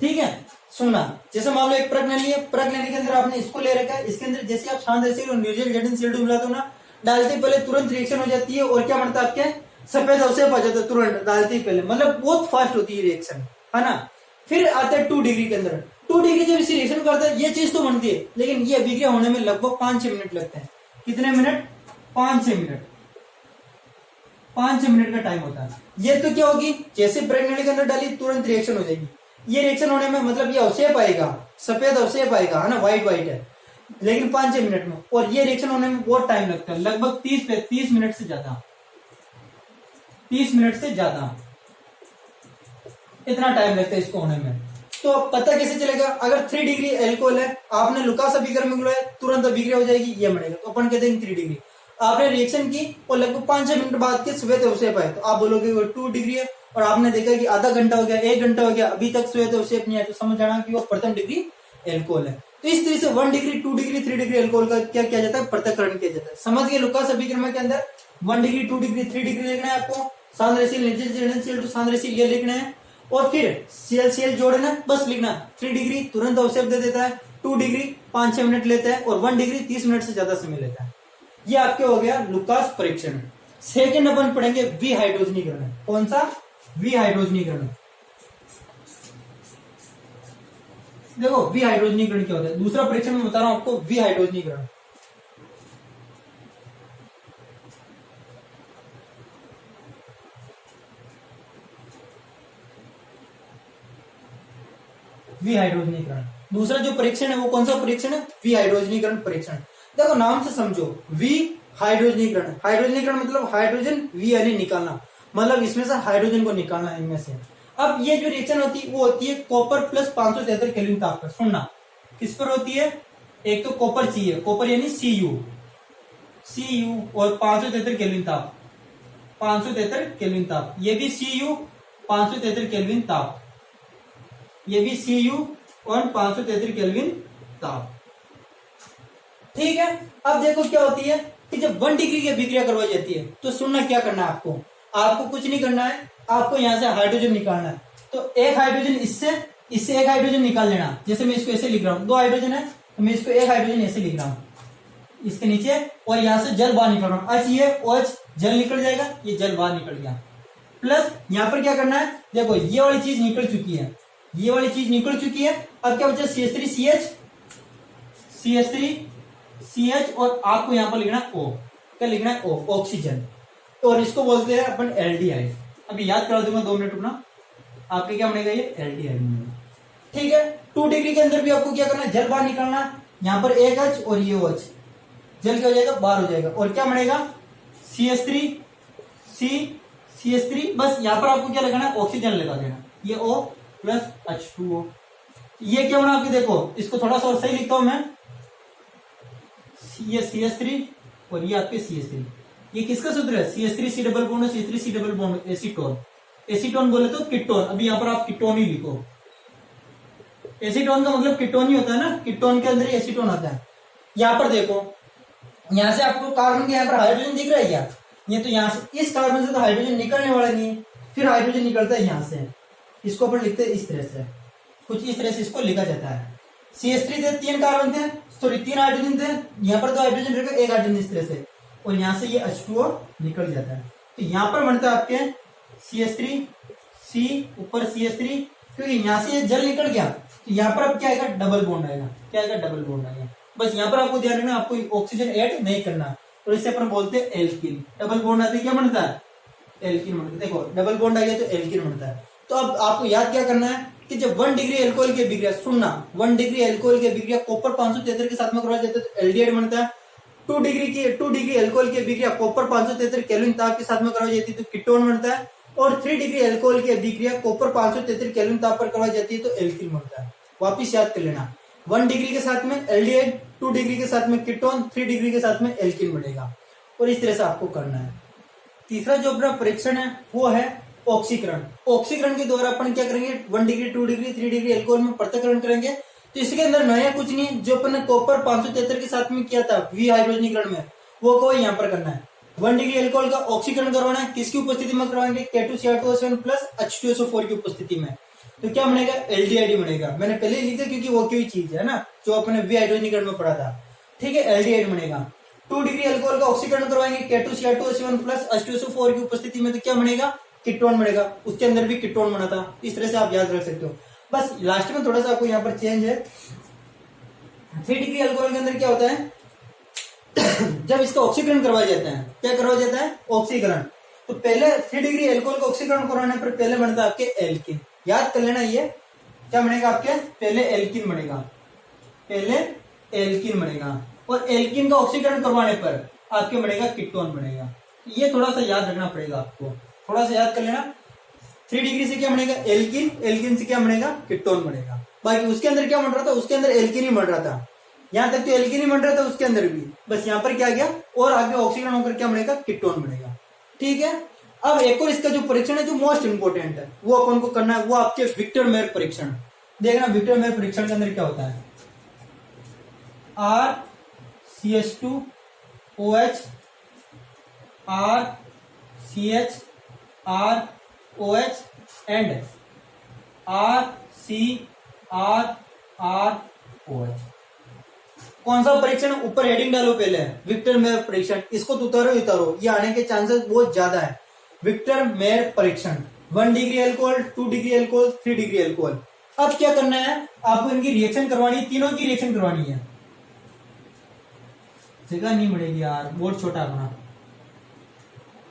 ठीक है, सुनना, जैसे मान लो एक प्रज्ञानी है, प्रज्ञानी के अंदर आपने इसको ले रखा है, इसके अंदर जैसे आप शांत एसिड और न्यूट्रल जेड CO2 मिला दो ना, डालते पहले तुरंत रिएक्शन हो जाती है और क्या बनता है आपके सफेद अवक्षेप आ जाता है तुरंत डालते ही पहले, मतलब बहुत फास्ट होती है रिएक्शन, है ना। फिर आता है 2 डिग्री के अंदर, 2 डिग्री जब इसी रिएक्शन करता है ये चीज तो बनती है, लेकिन ये अभिक्रिया होने में लगभग 5-6 मिनट लगते हैं। कितने मिनट? 5-6 मिनट, 5-6 मिनट का टाइम होता है। ये तो क्या होगी, जैसे प्रज्ञानी के अंदर डाली तुरंत रिएक्शन हो जाएगी। ये रिएक्शन होने में मतलब ये अवक्षेप आएगा, सफेद अवक्षेप आएगा, है ना, व्हाइट व्हाइट है, लेकिन 5-6 मिनट में। और ये रिएक्शन होने में बहुत टाइम लगता है, लगभग 30 मिनट से ज्यादा, 30 मिनट से ज्यादा इतना टाइम लगता है इसको होने में। तो पता कैसे चलेगा? अगर 3 डिग्री एल्कोहल है, आपने लुकास अभिकरण में मिलाया, तुरंत अभिक्रिया हो जाएगी, ये बनेगा, तो अपन कहते हैं 3 डिग्री। आपने रिएक्शन की और लगभग 5-6 मिनट बाद के सफेद अवक्षेप आए, तो आप बोलोगे वो 2 डिग्री है, और आपने देखा कि आधा घंटा हो गया, 1 घंटा हो गया, अभी तक सफेद अवक्षेप नहीं आया, तो समझ जाना कि वो प्रथम डिग्री एल्कोहल है। तो इस तरह से 1 डिग्री, 2 डिग्री, 3 डिग्री एल्कोहल का क्या किया जाता है? पृथक्करण किया जाता है। समझ गए लुकास अभिकरण के अंदर 1 डिग्री, 2 डिग्री, 3 डिग्री लिखना है आपको, सांद्रशील CO2 सांद्रशील ये लिखना है, और फिर CL जोड़ना, बस लिखना। 3 डिग्री तुरंत अवक्षेप दे देता है, 2 डिग्री 5-6 मिनट लेता है, और 1 डिग्री 30 मिनट से ज्यादा समय लेता है। ये आपके हो गया लुकास परीक्षण। सेकेंड अपन पढ़ेंगे विहाइड्रोजनीकरण। कौन सा? विहाइड्रोजनीकरण। देखो विहाइड्रोजनीकरण क्या होता है, दूसरा परीक्षण में बता रहा हूं आपको विहाइड्रोजनीकरण। विहाइड्रोजनीकरण दूसरा जो परीक्षण है वो कौन सा परीक्षण है? विहाइड्रोजनीकरण परीक्षण। देखो नाम से समझो, विहाइड्रोजनीकरण, हाइड्रोजनीकरण मतलब हाइड्रोजन वी यानी निकालना, मतलब इसमें से हाइड्रोजन को निकालना इनमें से। अब ये जो रिएक्शन होती है वो होती है कॉपर प्लस 573 केल्विन ताप पर। सुनना, किस पर होती है? एक तो कॉपर चाहिए, कॉपर यानी Cu और 573 केल्विन ताप, 573 केल्विन ताप, ये भी Cu 573 केल्विन ताप, ये भी Cu और 573 केल्विन ताप। ठीक है, अब देखो क्या होती है कि जब 1 डिग्री की अभिक्रिया करवाई जाती है तो सुनना क्या करना है आपको, आपको कुछ नहीं करना है, आपको यहां से हाइड्रोजन निकालना है। तो एक हाइड्रोजन इससे एक हाइड्रोजन निकाल लेना, जैसे मैं इसको ऐसे लिख रहा हूं, 2 हाइड्रोजन है तो मैं इसको एक हाइड्रोजन ऐसे लिख रहा हूं इसके नीचे, और यहां से जल बाहर निकल रहा हूं, ये OH जल निकल जाएगा, ये जल बाहर निकल गया। प्लस यहां पर क्या करना है, देखो ये वाली चीज निकल चुकी है, ये वाली चीज निकल चुकी है। अब क्या बचा? CH3CH और आपको यहां पर लिखना O, क्या लिखना है? O, ऑक्सीजन, और इसको बोलते हैं अपन एल्डिहाइड। अभी याद करा दूंगा, 2 मिनट रुकना, आपके क्या बनेगा? ये एल्डिहाइड। ठीक है, 2 डिग्री के अंदर भी आपको क्या करना है? जल बाहर निकालना, यहां पर एक H और ये OH, जल क्या हो जाएगा? बाहर हो जाएगा, और क्या बनेगा? CH3, बस यहां पर आपको क्या लगाना है? ऑक्सीजन लगा देना, ये O प्लस H2O। ये क्या होना आपके, देखो इसको थोड़ा सा और सही लिखता हूं मैं, ये CH3 और ये आपके CH3, ये किसका सूत्र है? CH3C double bond, CH3C double bond, acetone. Acetone बोले तो कीटोन, अभी यहाँ पर आप कीटोन ही लिखो। एसीटोन का मतलब कीटोन ही होता है ना, कीटोन के अंदर ही एसीटोन आता है। यहाँ पर देखो, यहाँ से आपको कार्बन के यहाँ पर हाइड्रोजन दिख रहा है क्या? ये तो यहाँ से इस कार्बन से तो हाइड्रोजन निकलने वाला नहीं है, फिर हाइड्रोजन निकलता है यहाँ से, इसको अपन लिखते हैं इस तरह से, कुछ इस तरह से इसको लिखा जाता है। CH3 थे, 3 कार्बन थे, सॉरी 3 हाइड्रोजन थे, यहाँ पर 2 हाइड्रोजन रखा, 1 हाइड्रोजन इस तरह से, और यहाँ से ये H2O निकल जाता है। तो यहाँ पर बनता है आपके CH3C ऊपर CH3, क्योंकि यहाँ से ये जल निकल गया, तो यहाँ पर अब क्या आएगा? डबल बॉन्ड आएगा, क्या आएगा? डबल बॉन्ड आएगा। बस यहाँ पर आपको ध्यान रखना, आपको ऑक्सीजन ऐड नहीं करना, और इससे अपन बोलते हैं एल्किन। डबल बॉन्ड आते क्या बनता है? एल्किन बनता है। देखो डबल बॉन्ड आ गया तो एल्किन बनता है। तो अब आपको याद क्या करना है कि जब 1 डिग्री एल्कोहल की अभिक्रिया, सुनना, 1 डिग्री एल्कोहल की अभिक्रिया कॉपर 573 के साथ में करवाया जाता है तो एल्डिहाइड बनता है। 2 डिग्री एल्कोहल की अभिक्रिया कॉपर 573 केल्विन ताप के साथ में करवाई जाती है तो कीटोन बनता है, और 3 डिग्री एल्कोहल की अभिक्रिया कॉपर 573 केल्विन ताप पर करवाई जाती है तो एल्किन बनता है। वापिस याद कर लेना, 1 डिग्री के साथ में एल्डिहाइड, 2 डिग्री के साथ में कीटोन, 3 डिग्री के साथ में एल्किन बनेगा, और इस तरह से आपको करना है। तीसरा जो अपना परीक्षण है वो है ऑक्सीकरण। ऑक्सीकरण के द्वारा अपन क्या करेंगे? 1 डिग्री, 2 डिग्री, 3 डिग्री एल्कोहल में पृथक्करण करेंगे। तो इसके अंदर नया कुछ नहीं, जो अपन ने कॉपर 573 के साथ में किया था विहाइड्रोजनीकरण में, वो को यहाँ पर करना है। 1 डिग्री अल्कोहल का ऑक्सीकरण करवाना है, किसकी उपस्थिति में करवाएंगे? K2CR2O7 प्लस H2SO4 की उपस्थिति में। तो क्या बनेगा? एल्डिहाइड बनेगा। मैंने पहले ही लिखा क्योंकि वो क्यों चीज है ना, जो अपने वी हाइड्रोजनीकरण में पढ़ा था। ठीक है, एल्डिहाइड बनेगा। 2 डिग्री अल्कोहल का ऑक्सीकरण करवाएंगे K2CR2O7 प्लस H2SO4 की उपस्थिति में, तो क्या बनेगा? कीटोन बनेगा। उसके अंदर भी कीटोन बना था। इस तरह से आप याद रख सकते हो। बस लास्ट में थोड़ा सा आपको यहाँ पर चेंज है। 3 डिग्री अल्कोहल के अंदर क्या होता है? जब इसका ऑक्सीकरण करवाया जाता है, क्या करवाया जाता है? ऑक्सीकरण। तो पहले 3 डिग्री अल्कोहल का ऑक्सीकरण करवाने पर पहले बनता है आपके एल्किन। याद कर लेना, ये क्या बनेगा आपके? पहले एल्किन बनेगा, पहले एल्किन बनेगा। और एल्किन का ऑक्सीकरण करवाने पर आपके बनेगा कीटोन बनेगा। ये थोड़ा सा याद रखना पड़ेगा आपको, थोड़ा सा याद कर लेना। 3 डिग्री से क्या बनेगा? एल्किन। एल्किन से क्या बनेगा? कीटोन बनेगा। बाकी उसके अंदर क्या बन रहा था? उसके अंदर एल्किन ही बन रहा था। यहां तक तो एल्किन ही बन रहा था उसके अंदर भी, बस यहाँ पर क्या गया और आगे ऑक्सीकरण होकर क्या बनेगा? कीटोन बनेगा। ठीक है। अब एक और इसका जो परीक्षण है जो मोस्ट इंपोर्टेंट है वो अपन को करना है, वो आपके विक्टर मेयर परीक्षण। देखना विक्टर मेयर परीक्षण के अंदर क्या होता है। RCH2OH RCHROH and RCRROH। कौन सा परीक्षण? ऊपर हेडिंग डालो पहले, विक्टर मेयर परीक्षण। इसको तो उतारो ही उतारो, ये आने के चांसेस बहुत ज्यादा है। विक्टर मेयर परीक्षण 1 degree alcohol, 2 degree alcohol, 3 degree alcohol. अब क्या करना है आपको? इनकी रिएक्शन करवानी है, तीनों की रिएक्शन करवानी है। जगह नहीं मिलेगी यार, बहुत छोटा अपना।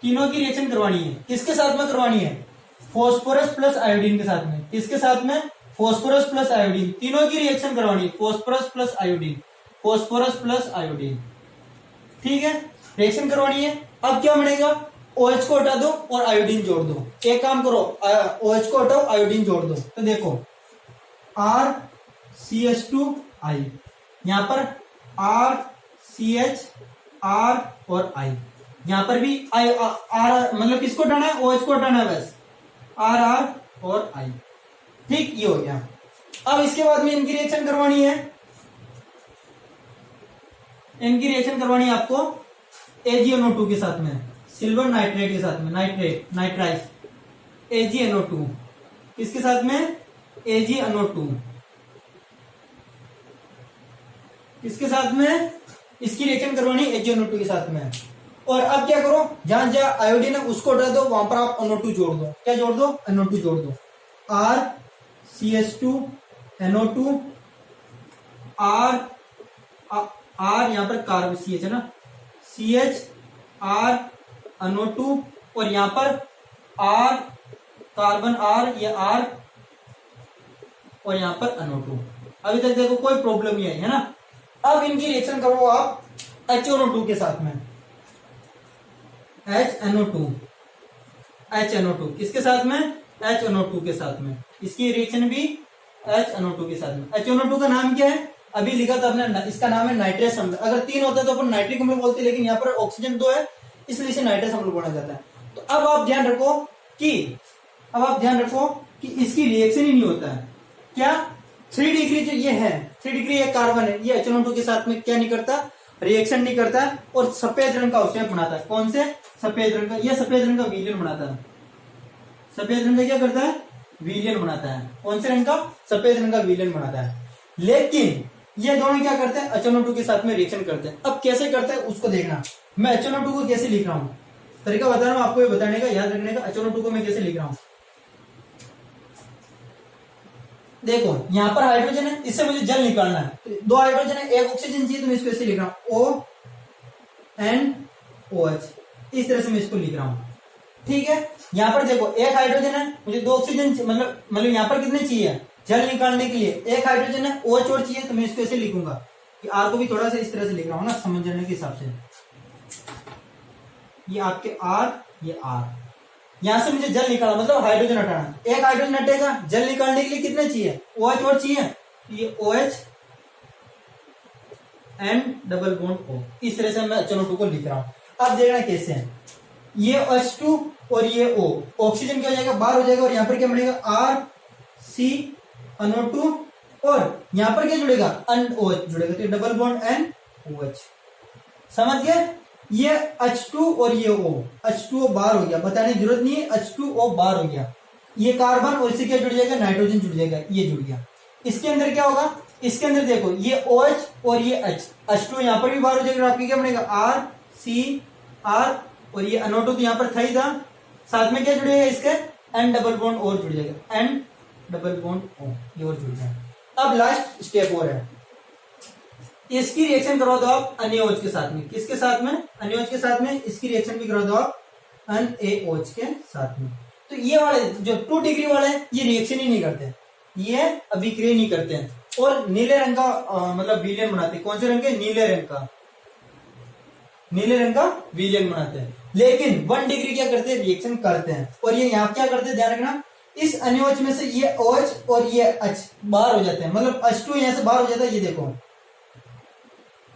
तीनों की रिएक्शन करवानी है। किसके साथ में करवानी है? फॉस्फोरस प्लस आयोडीन के साथ में। किसके साथ में? Phosphorus plus iodine. तीनों की रिएक्शन करवानी है, phosphorus plus iodine, phosphorus plus iodine. ठीक है, रिएक्शन करवानी है। अब क्या बनेगा? OH को हटा दो और आयोडीन जोड़ दो। एक काम करो, OH को हटाओ, आयोडीन जोड़ दो। तो देखो RCH2I, यहां पर RCH R और I, यहां पर भी I R, मतलब किसको हटाना है? OH को हटाना है बस, R और I। ठीक, ये हो गया। अब इसके बाद में इनकी रिएक्शन करवानी है। इनकी रिएक्शन करवानी है आपको AgNO2 के साथ में, सिल्वर नाइट्रेट के साथ में, नाइट्राइस AgNO2। किसके साथ में? AgNO2। किसके साथ में? इसकी रिएक्शन करवानी AgNO2 के साथ में। और अब क्या करो, जहां जहां आयोडीन है उसको हटा दो, वहां पर आप NO2 जोड़ दो। क्या जोड़ दो? NO2 जोड़ दो। RCH2NO2 R यहां पर कार्बन CH है ना, CH R NO2 और यहां पर R कार्बन R, ये R और यहां पर NO2। अभी तक देखो कोई प्रॉब्लम नहीं आई है ना। अब इनकी रिएक्शन करो आप HNO2 के साथ में, HNO2। किसके साथ में? HNO2 के साथ में। इसकी रिएक्शन भी HNO2 के साथ में। HNO2 का नाम क्या है? अभी लिखा था आपने, इसका नाम है नाइट्रस अम्ल। अगर 3 होता तो अपन नाइट्रिक अम्ल बोलते, लेकिन यहाँ पर ऑक्सीजन 2 है इसलिए इसे नाइट्रस अम्ल बोला जाता है। तो अब आप ध्यान रखो कि इसकी रिएक्शन ही नहीं होता है। क्या? 3 डिग्री जो ये है, 3 डिग्री ये कार्बन है, ये HNO2 के साथ में क्या नहीं करता? रिएक्शन नहीं करता है और सफेद रंग का अवशेष बनाता है। कौन से? सफेद रंग का। ये सफेद रंग का विलयन बनाता है। सफेद रंग का क्या करता है? विलयन बनाता है। कौन से रंग का? सफेद रंग का विलयन बनाता है। लेकिन ये दोनों क्या करते हैं? HNO2 के साथ में रिएक्शन करते हैं। अब कैसे करते हैं उसको देखना। मैं HNO2 को कैसे लिख रहा हूं, तरीका बता रहा हूं आपको, ये बताने का, याद रखने का। HNO2 को मैं कैसे लिख रहा हूं, देखो यहां पर हाइड्रोजन है, इससे मुझे जल निकालना है। तो 2 हाइड्रोजन है, 1 ऑक्सीजन चाहिए, तो मैं इसको ऐसे लिख रहा हूं ONOH। इस तरह से मैं इसको लिख रहा हूं। ठीक है, यहां पर देखो 1 हाइड्रोजन है, मुझे 2 ऑक्सीजन, मतलब यहां पर कितने चाहिए जल निकालने के लिए? 1 हाइड्रोजन है, OH और चाहिए, तो मैं इसको ऐसे लिखूंगा कि R को भी थोड़ा सा इस तरह से लिख रहा हूं ना, समझने के हिसाब से। ये आपके R, ये R। यहां से मुझे जल निकालना, मतलब हाइड्रोजन हटाना। 1 हाइड्रोजन हटेगा, जल निकालने के लिए कितने चाहिए? OH और चाहिए, ये OH and double bond O। इस तरह से मैं HNO2 को लिख रहा हूं। अब देखना कैसे है, ये H2 और ये O, ऑक्सीजन क्या हो जाएगा? बाहर हो जाएगा, और यहां पर क्या बनेगा? RCNO2 और यहां पर क्या जुड़ेगा? NOH जुड़ेगा, तो डबल बॉन्ड NOH। समझ गए? ये H2 और ये O, H2O बार हो गया, बताने की जरूरत नहीं है, H2O बार हो गया। ये कार्बन और इससे क्या जुड़ जाएगा, नाइट्रोजन जुड़ जाएगा, ये जुड़ गया। इसके अंदर क्या होगा, इसके अंदर देखो ये OH और ये H, H2 यहाँ पर भी बार हो जाएगा, आपकी क्या बनेगा R C R, और ये NO2 तो यहाँ पर था ही था, साथ में क्या जुड़ेगा इसके N डबल बॉन्ड और जुड़ जाएगा, N डबल बॉन्ड O, ये और जुड़ जाएगा। अब लास्ट स्टेप और है, इसकी रिएक्शन करवा दो आप NaOH के साथ में, किसके साथ में, NaOH के साथ में, इसकी रिएक्शन भी करवा दो आप NaOH के साथ में। तो ये वाले जो 2 डिग्री वाले हैं ये रिएक्शन ही नहीं करते, ये अभिक्रिया नहीं करते हैं, और नीले रंग का मतलब विलयन बनाते हैं। कौन से रंग के, नीले रंग का, नीले रंग का विलयन बनाते हैं। लेकिन 1 डिग्री क्या करते हैं, रिएक्शन करते हैं। और ये यहाँ क्या करते हैं, ध्यान रखना, इस NaOH में से ये OH और ये H बाहर हो जाते हैं, मतलब H2 यहाँ से बाहर हो जाता है, ये देखो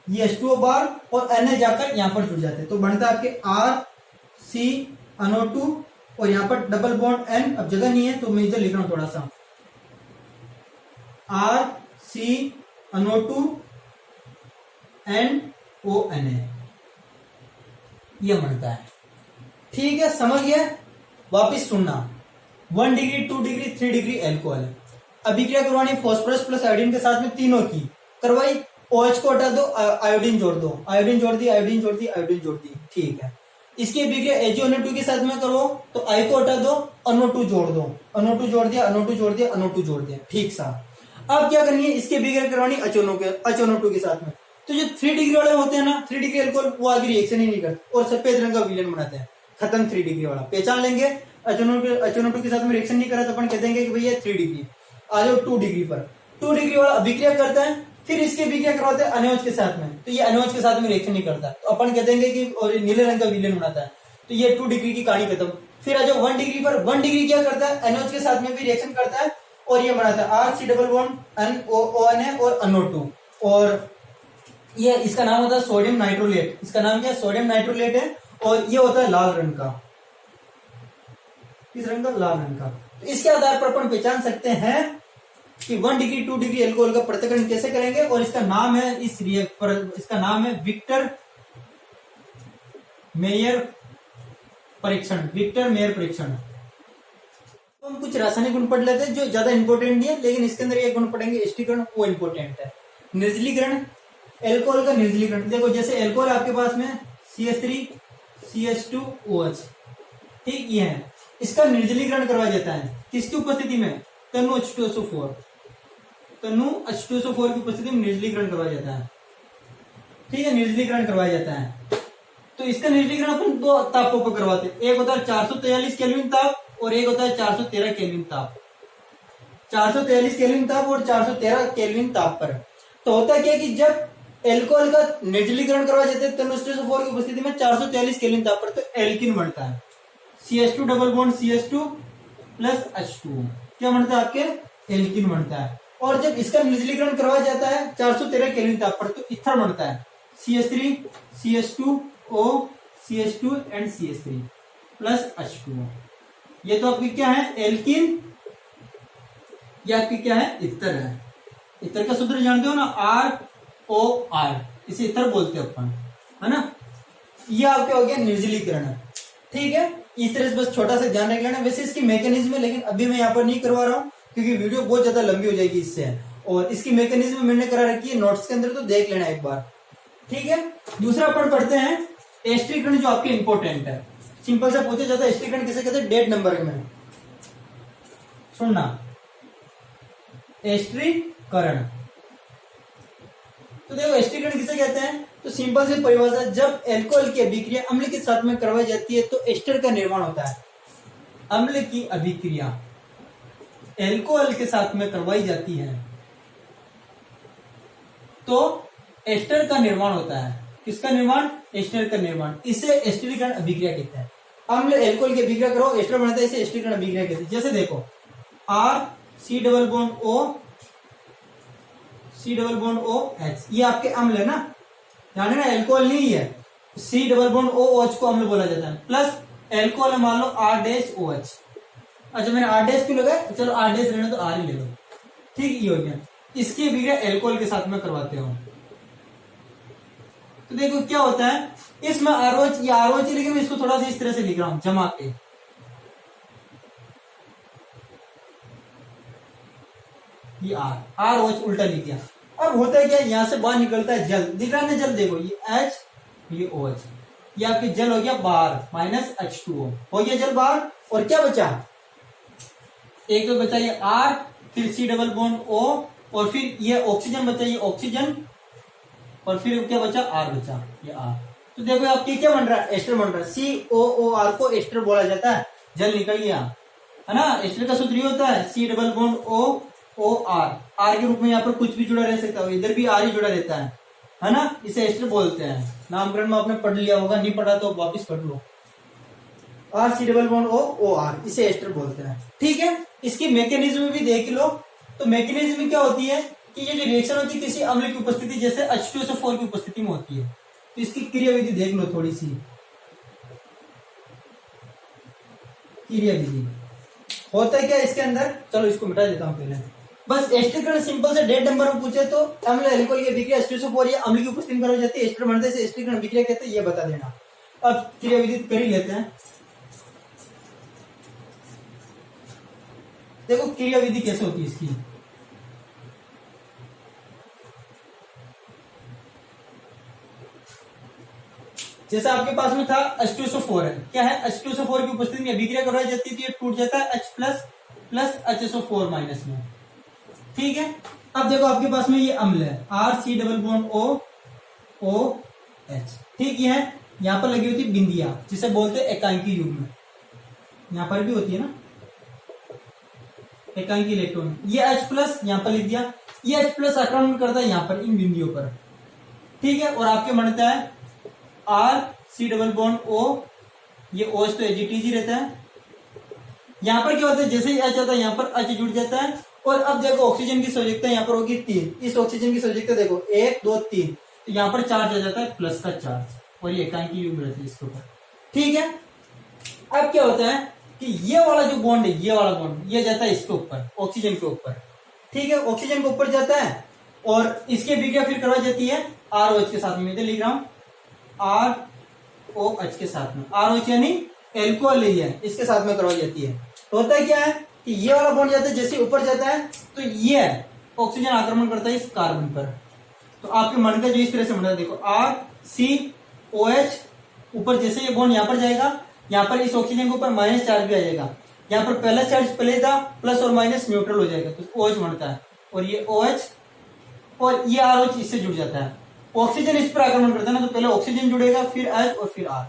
ये H2O बार और Na जाकर यहां पर जुड़ जाते हैं, तो बनता है आपके R C NO2 और यहां पर डबल बॉन्ड N, अब जगह नहीं है तो मैं इधर लिख रहा हूं थोड़ा सा, R C NO2 NONA, ये बनता है। ठीक है, समझ गया। वापिस सुनना, 1 डिग्री 2 डिग्री 3 डिग्री एल्कोहल, अभिक्रिया करवानी फॉस्फोरस प्लस आयोडीन के साथ में, तीनों की करवाई। OH को हटा दो, आयोडीन जोड़ दो, आयोडीन जोड़ दी, आयोडीन जोड़ दी, आयोडीन जोड़ दी, ठीक है। इसकी अभिक्रिया AgNO2 के साथ में करो तो I को हटा दो, NO2 जोड़ दो, NO2 जोड़ दिया, NO2 जोड़ दिया, NO2 जोड़ दिया, ठीक सा। अब क्या करनी है, इसकी अभिक्रिया करवानी HNO2 के साथ में। तो जो 3 डिग्री वाले होते हैं ना, 3 डिग्री अल्कोहल, वो आगे रिएक्शन ही नहीं करते और सफेद रंग का विलयन बनाते हैं, खत्म। 3 डिग्री वाला पहचान लेंगे, HNO2 के साथ में रिएक्शन नहीं करा तो अपन कह देंगे कि भैया 3 डिग्री। आ जाओ 2 डिग्री पर, 2 डिग्री वाला अभिक्रिया करता है, फिर इसकी अभिक्रिया करवाते हैं NaOH के साथ में, तो ये NaOH के साथ में रिएक्शन नहीं करता, तो अपन कह देंगे कि और नीले रंग का विलयन बनाता है, तो ये 2 डिग्री की कहानी खत्म। फिर आ जाओ 1 डिग्री पर, 1 डिग्री क्या करता है, NaOH के साथ में भी रिएक्शन करता है और ये बनाता है RC डबल बॉन्ड NONA और NO2, और ये इसका नाम होता है सोडियम नाइट्रोलेट, इसका नाम क्या है, सोडियम नाइट्रोलेट है, और ये होता है लाल रंग का, किस रंग का, लाल रंग का। तो इसके आधार पर अपन पहचान सकते हैं कि 1 डिग्री 2 डिग्री एल्कोहल का पृथक्करण कैसे करेंगे, और इसका नाम है इसका नाम है विक्टर मेयर परीक्षण, विक्टर मेयर परीक्षण। तो हम कुछ रासायनिक गुण पढ़ लेते हैं जो ज्यादा इंपॉर्टेंट नहीं है, लेकिन इसके अंदर एक गुण पढ़ेंगे एस्टीकरण, वो इंपॉर्टेंट है। निर्जलीकरण, एल्कोहल का निर्जलीकरण, देखो जैसे एल्कोहल आपके पास में CH3 CH2OH, ठीक, ये है, इसका निर्जलीकरण करवाया जाता है किसकी उपस्थिति में, तनु H2SO4, तनु H2SO4 की उपस्थिति में निर्जलीकरण करवाया जाता है, ठीक है, निर्जलीकरण करवाया जाता है। तो इसका निर्जलीकरण अपन 2 तापों पर करवाते हैं, एक होता है 443 केल्विन ताप और एक होता है 413 केल्विन ताप, 443 केल्विन ताप और 413 केल्विन ताप पर। तो होता क्या कि जब एल्कोहल का निर्जलीकरण करवाया जाता है तनु H2SO4 की उपस्थिति में 443 केल्विन ताप पर, तो एल्किन बनता है, CH2 double bond CH2 plus H2, क्या बनता है आपके, एल्किन बनता है। और जब इसका निर्जलीकरण करवाया जाता है 413 केल्विन ताप पर, तो ईथर बनता है, CH3 CH2O CH2 and CH3 plus H2O। ये तो आपकी क्या है, एल्किन, ये आपकी क्या है, ईथर है। ईथर का सूत्र जानते हो ना, ROR, इसे ईथर बोलते हैं अपन, है ना। ये आपके हो गया निर्जलीकरण, ठीक है। इस तरह से बस छोटा सा ध्यान रख लेना। वैसे इसकी मैकेनिज्म है, लेकिन अभी मैं यहाँ पर नहीं करवा रहा हूँ क्योंकि वीडियो बहुत ज्यादा लंबी हो जाएगी इससे, और इसकी मैकेनिज्म मैंने करा रखी है नोट्स के अंदर, तो देख लेना एक बार, ठीक है। दूसरा अपन पढ़ते हैं एस्टीकरण, जो आपके इंपॉर्टेंट है, सिंपल से पूछा जाता है एस्टीकरण किसे कहते हैं, डेट नंबर में सुनना, एस्टीकरण। तो देखो एस्टीकरण किसे कहते हैं, तो सिंपल से परिभाषा, जब एल्कोहल की अभिक्रिया अम्ल के साथ में करवाई जाती है तो एस्टर का निर्माण होता है। अम्ल की अभिक्रिया एल्कोहल के साथ में करवाई जाती है तो एस्टर का निर्माण होता है। किसका निर्माण, एस्टर का निर्माण, इसे एस्टीकरण अभिक्रिया कहते हैं। अम्ल एल्कोहल की अभिक्रिया करो, एस्टर बनता है, इसे एस्टीकरण अभिक्रिया कहते हैं। जैसे देखो RC double bond O C double bond OH, ये आपके अम्ल है ना, ध्यान है ना, एल्कोहल नहीं है, C डबल बॉन्ड OH को अम्ल बोला जाता है, प्लस एल्कोहल है मान लो R-OH। अच्छा मैंने R- क्यों लगाया, चलो R- लेना तो R ही ले लो, ठीक, ये हो गया। इसकी अभिक्रिया एल्कोहल के साथ में करवाते हो, तो देखो क्या होता है, इसमें आरओएच, ये आरओएच लिखे, मैं इसको थोड़ा सा इस तरह से लिख रहा हूं, जमा के, ये आरओएच उल्टा लिख दिया। अब होता है क्या, यहां से बाहर निकलता है जल, दिख रहा है ना जल, देखो ये एच, ये ओ एच, ये आपकी जल हो गया बाहर, माइनस H2O हो गया जल बाहर। और क्या बचा, एक तो बचा ये R, फिर C डबल बॉन्ड O, और फिर ये ऑक्सीजन बचा, ये ऑक्सीजन, और फिर क्या बचा, R बचा, ये R। तो देखो आपके क्या बन रहा है, एस्टर बन रहा है। COOR को एस्टर बोला जाता है, जल निकल गया, है ना। एस्टर का सूत्र ये होता है C double bond OR, R के रूप में यहाँ पर कुछ भी जुड़ा रह सकता है, इधर भी R ही जुड़ा रहता है ना, इसे एस्टर बोलते हैं। नामकरण में आपने पढ़ लिया होगा, नहीं पढ़ा तो वापिस पढ़ लो। RC डबल बॉन्ड OR, इसे एस्टर बोलते हैं, ठीक है। इसकी मैकेनिज्म भी देख लो। तो मैकेनिज्म क्या होती है कि ये जो रिएक्शन होती है किसी अम्ल की उपस्थिति, जैसे H2SO4 की उपस्थिति में होती है। तो इसकी क्रियाविधि देख लो थोड़ी सी, क्रियाविधि होता है क्या इसके अंदर, चलो इसको मिटा देता हूं पहले। बस एस्टर सिंपल से डेट नंबर में पूछे तो अम्ल एल्कोहल की अभिक्रिया H2SO4 या अम्ल की उपस्थिति में हो जाती है, एस्टर बनते से एस्टर अभिक्रिया कहते हैं, ये बता देना। अब क्रियाविधि कर ही लेते हैं। देखो क्रियाविधि कैसे होती है इसकी, जैसे आपके पास में था H2SO4 है, क्या है, H2SO4 की उपस्थिति में अभिक्रिया करवाई जाती है तो ये टूट जाता है H प्लस HSO4 माइनस में, ठीक है। अब देखो आपके पास में ये अम्ल है RC डबल बॉन्ड OH, ठीक है। यहां पर लगी होती है बिंदिया, जिसे बोलते हैं एकांकी युग्म, यहां पर भी होती है ना एकांकी इलेक्ट्रॉन। ये H प्लस यहां पर लिख दिया, ये H प्लस आक्रमण करता है यहां पर इन बिंदियों पर, ठीक है। और आपके बनता है RC डबल बॉन्ड O, ये OH तो AgTG रहता है। यहां पर क्या होता है, जैसे ही H आता है यहां पर H जुड़ जाता है। और अब देखो ऑक्सीजन की संयोजकता यहां पर होगी 3, इस ऑक्सीजन की संयोजकता देखो 1 2 3, तो यहां पर चार्ज आ जाता है प्लस का चार्ज, और ये एकांकी युग्म रहती है इसके ऊपर, ठीक है। अब क्या होता है कि ये वाला जो बॉन्ड है, ये वाला बॉन्ड ये जाता है इसके ऊपर, ऑक्सीजन के ऊपर, ठीक है। ऑक्सीजन के ऊपर जाता है और इसकी अभिक्रिया फिर करवाई जाती है ROH के साथ में, लिख रहा हूं ROH के साथ में, ROH यानी एल्कोहल है, इसके साथ में करवाई जाती है। तो होता है क्या है कि ये वाला बॉन्ड जाता है, जैसे ऊपर जाता है तो ये ऑक्सीजन आक्रमण करता है इस कार्बन पर। तो आपके मन का जो इस तरह से बनता है, देखो RCOH, ऊपर जैसे ये बॉन्ड यहां पर जाएगा, यहां पर इस ऑक्सीजन के ऊपर माइनस चार्ज भी आ जाएगा, यहां पर पहला चार्ज पहले था, प्लस और माइनस न्यूट्रल हो जाएगा, तो OH बनता है, और ये OH और ये ROH इससे जुड़ जाता है। ऑक्सीजन इस पर आक्रमण करता है ना, तो पहले ऑक्सीजन जुड़ेगा, फिर H और फिर R,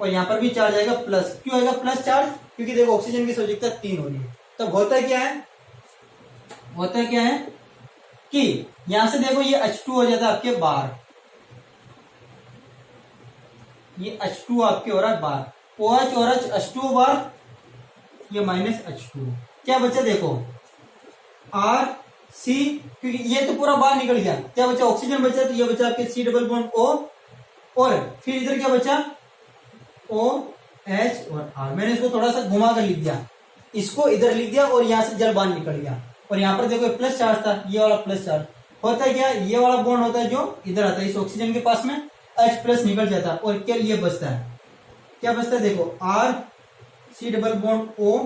और यहां पर भी चार्ज आएगा प्लस। क्यों आएगा प्लस चार्ज, क्योंकि देखो ऑक्सीजन की संयोजकता 3 हो रही है। तब होता क्या है, होता क्या है कि यहां से देखो ये H2 हो जाता है आपके बाहर, ये H2 आपके हो रहा है बाहर, OH और H H2 बाहर, ये माइनस H2, क्या बचा देखो RC, क्योंकि ये तो पूरा बाहर निकल गया, क्या बचा ऑक्सीजन बचा, तो ये बचा आपके C डबल बॉन्ड O, और फिर इधर क्या बचा OH और R। मैंने इसको थोड़ा सा घुमा कर लिख दिया, इसको इधर लिख दिया और यहां से जल बाहर निकल गया, और यहां पर देखो प्लस चार्ज था, ये वाला प्लस चार्ज होता है क्या, ये वाला बॉन्ड होता है जो इधर आता है इस ऑक्सीजन के पास में, H प्लस निकल जाता है, और क्या ये बचता है, क्या बचता है देखो RC double bond O,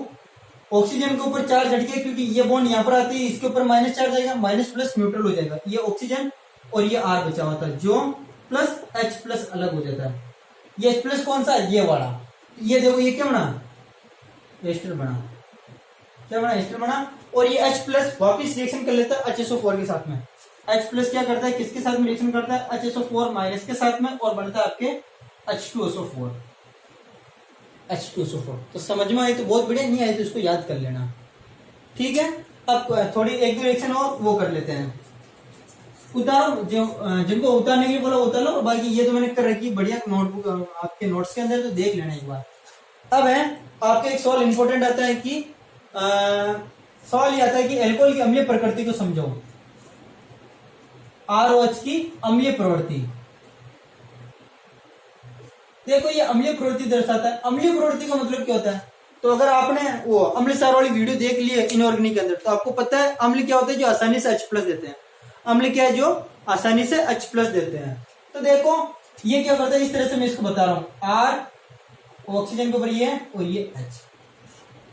oxygen के ऊपर चार्ज हट गया, क्योंकि ये बॉन्ड यहां पर आती है, इसके ऊपर माइनस चार्ज आएगा, माइनस प्लस न्यूट्रल हो जाएगा, ये ऑक्सीजन और ये R बचा होता है, जो प्लस H प्लस अलग हो जाता है। ये H प्लस कौन सा, ये वाला, ये देखो ये क्या बना, एस्टर बना, क्या बना, एस्टर बना। और ये H प्लस वापिस रिएक्शन कर लेता है HSO4 के साथ में। H प्लस क्या करता है, किसके साथ में रिएक्शन करता है, HSO4 माइनस के साथ में, और बनता है आपके H2SO4, H2SO4। तो समझ में आई तो बहुत बढ़िया, नहीं आई तो इसको याद कर लेना, ठीक है। अब थोड़ी एक दो रिएक्शन और वो कर लेते हैं, उतारो, जो जिनको उतारने के लिए बोला उतार लो, बाकी ये तो मैंने कर रखी बढ़िया नोटबुक आपके नोट्स के अंदर, तो देख लेना एक बार। अब है आपका एक सवाल इंपॉर्टेंट आता है कि सवाल ये आता है कि एल्कोहल की अम्लीय प्रकृति को समझाओ, ROH की अम्लीय प्रवृत्ति। देखो ये अम्लीय प्रवृत्ति दर्शाता है, अम्लीय प्रवृत्ति का मतलब क्या होता है, तो अगर आपने वो अम्ल सार वाली वीडियो देख ली है इनऑर्गेनिक के अंदर, तो आपको पता है अम्ल क्या होता है, जो आसानी से H प्लस देते हैं, अम्ल क्या है जो आसानी से H प्लस देते हैं। तो देखो ये क्या करता है, इस तरह से मैं इसको बता रहा हूं, R ऑक्सीजन के ऊपर ये है और ये H,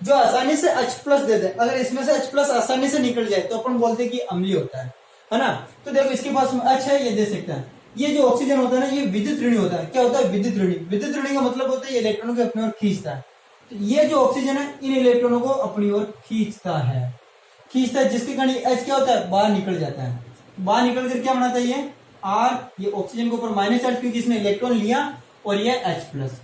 जो आसानी से H प्लस देते हैं। अगर इसमें से H प्लस आसानी से निकल जाए तो अपन बोलते हैं कि अम्लीय होता है ना। तो देखो इसके पास में H है, ये दे सकता है। ये जो ऑक्सीजन होता है ना, ये विद्युत ऋणी होता है। क्या होता है, विद्युत ऋणी। विद्युत ऋणी का मतलब होता है ये इलेक्ट्रॉनों को अपनी ओर खींचता है। तो ये जो ऑक्सीजन है इन इलेक्ट्रॉनों को अपनी ओर खींचता है, जिसके कारण H क्या होता है, बाहर निकल जाता है। बाहर निकल कर क्या बनाता है ये R, ये ऑक्सीजन के ऊपर माइनस चार्ज, क्योंकि इसने इलेक्ट्रॉन लिया, और ये H प्लस,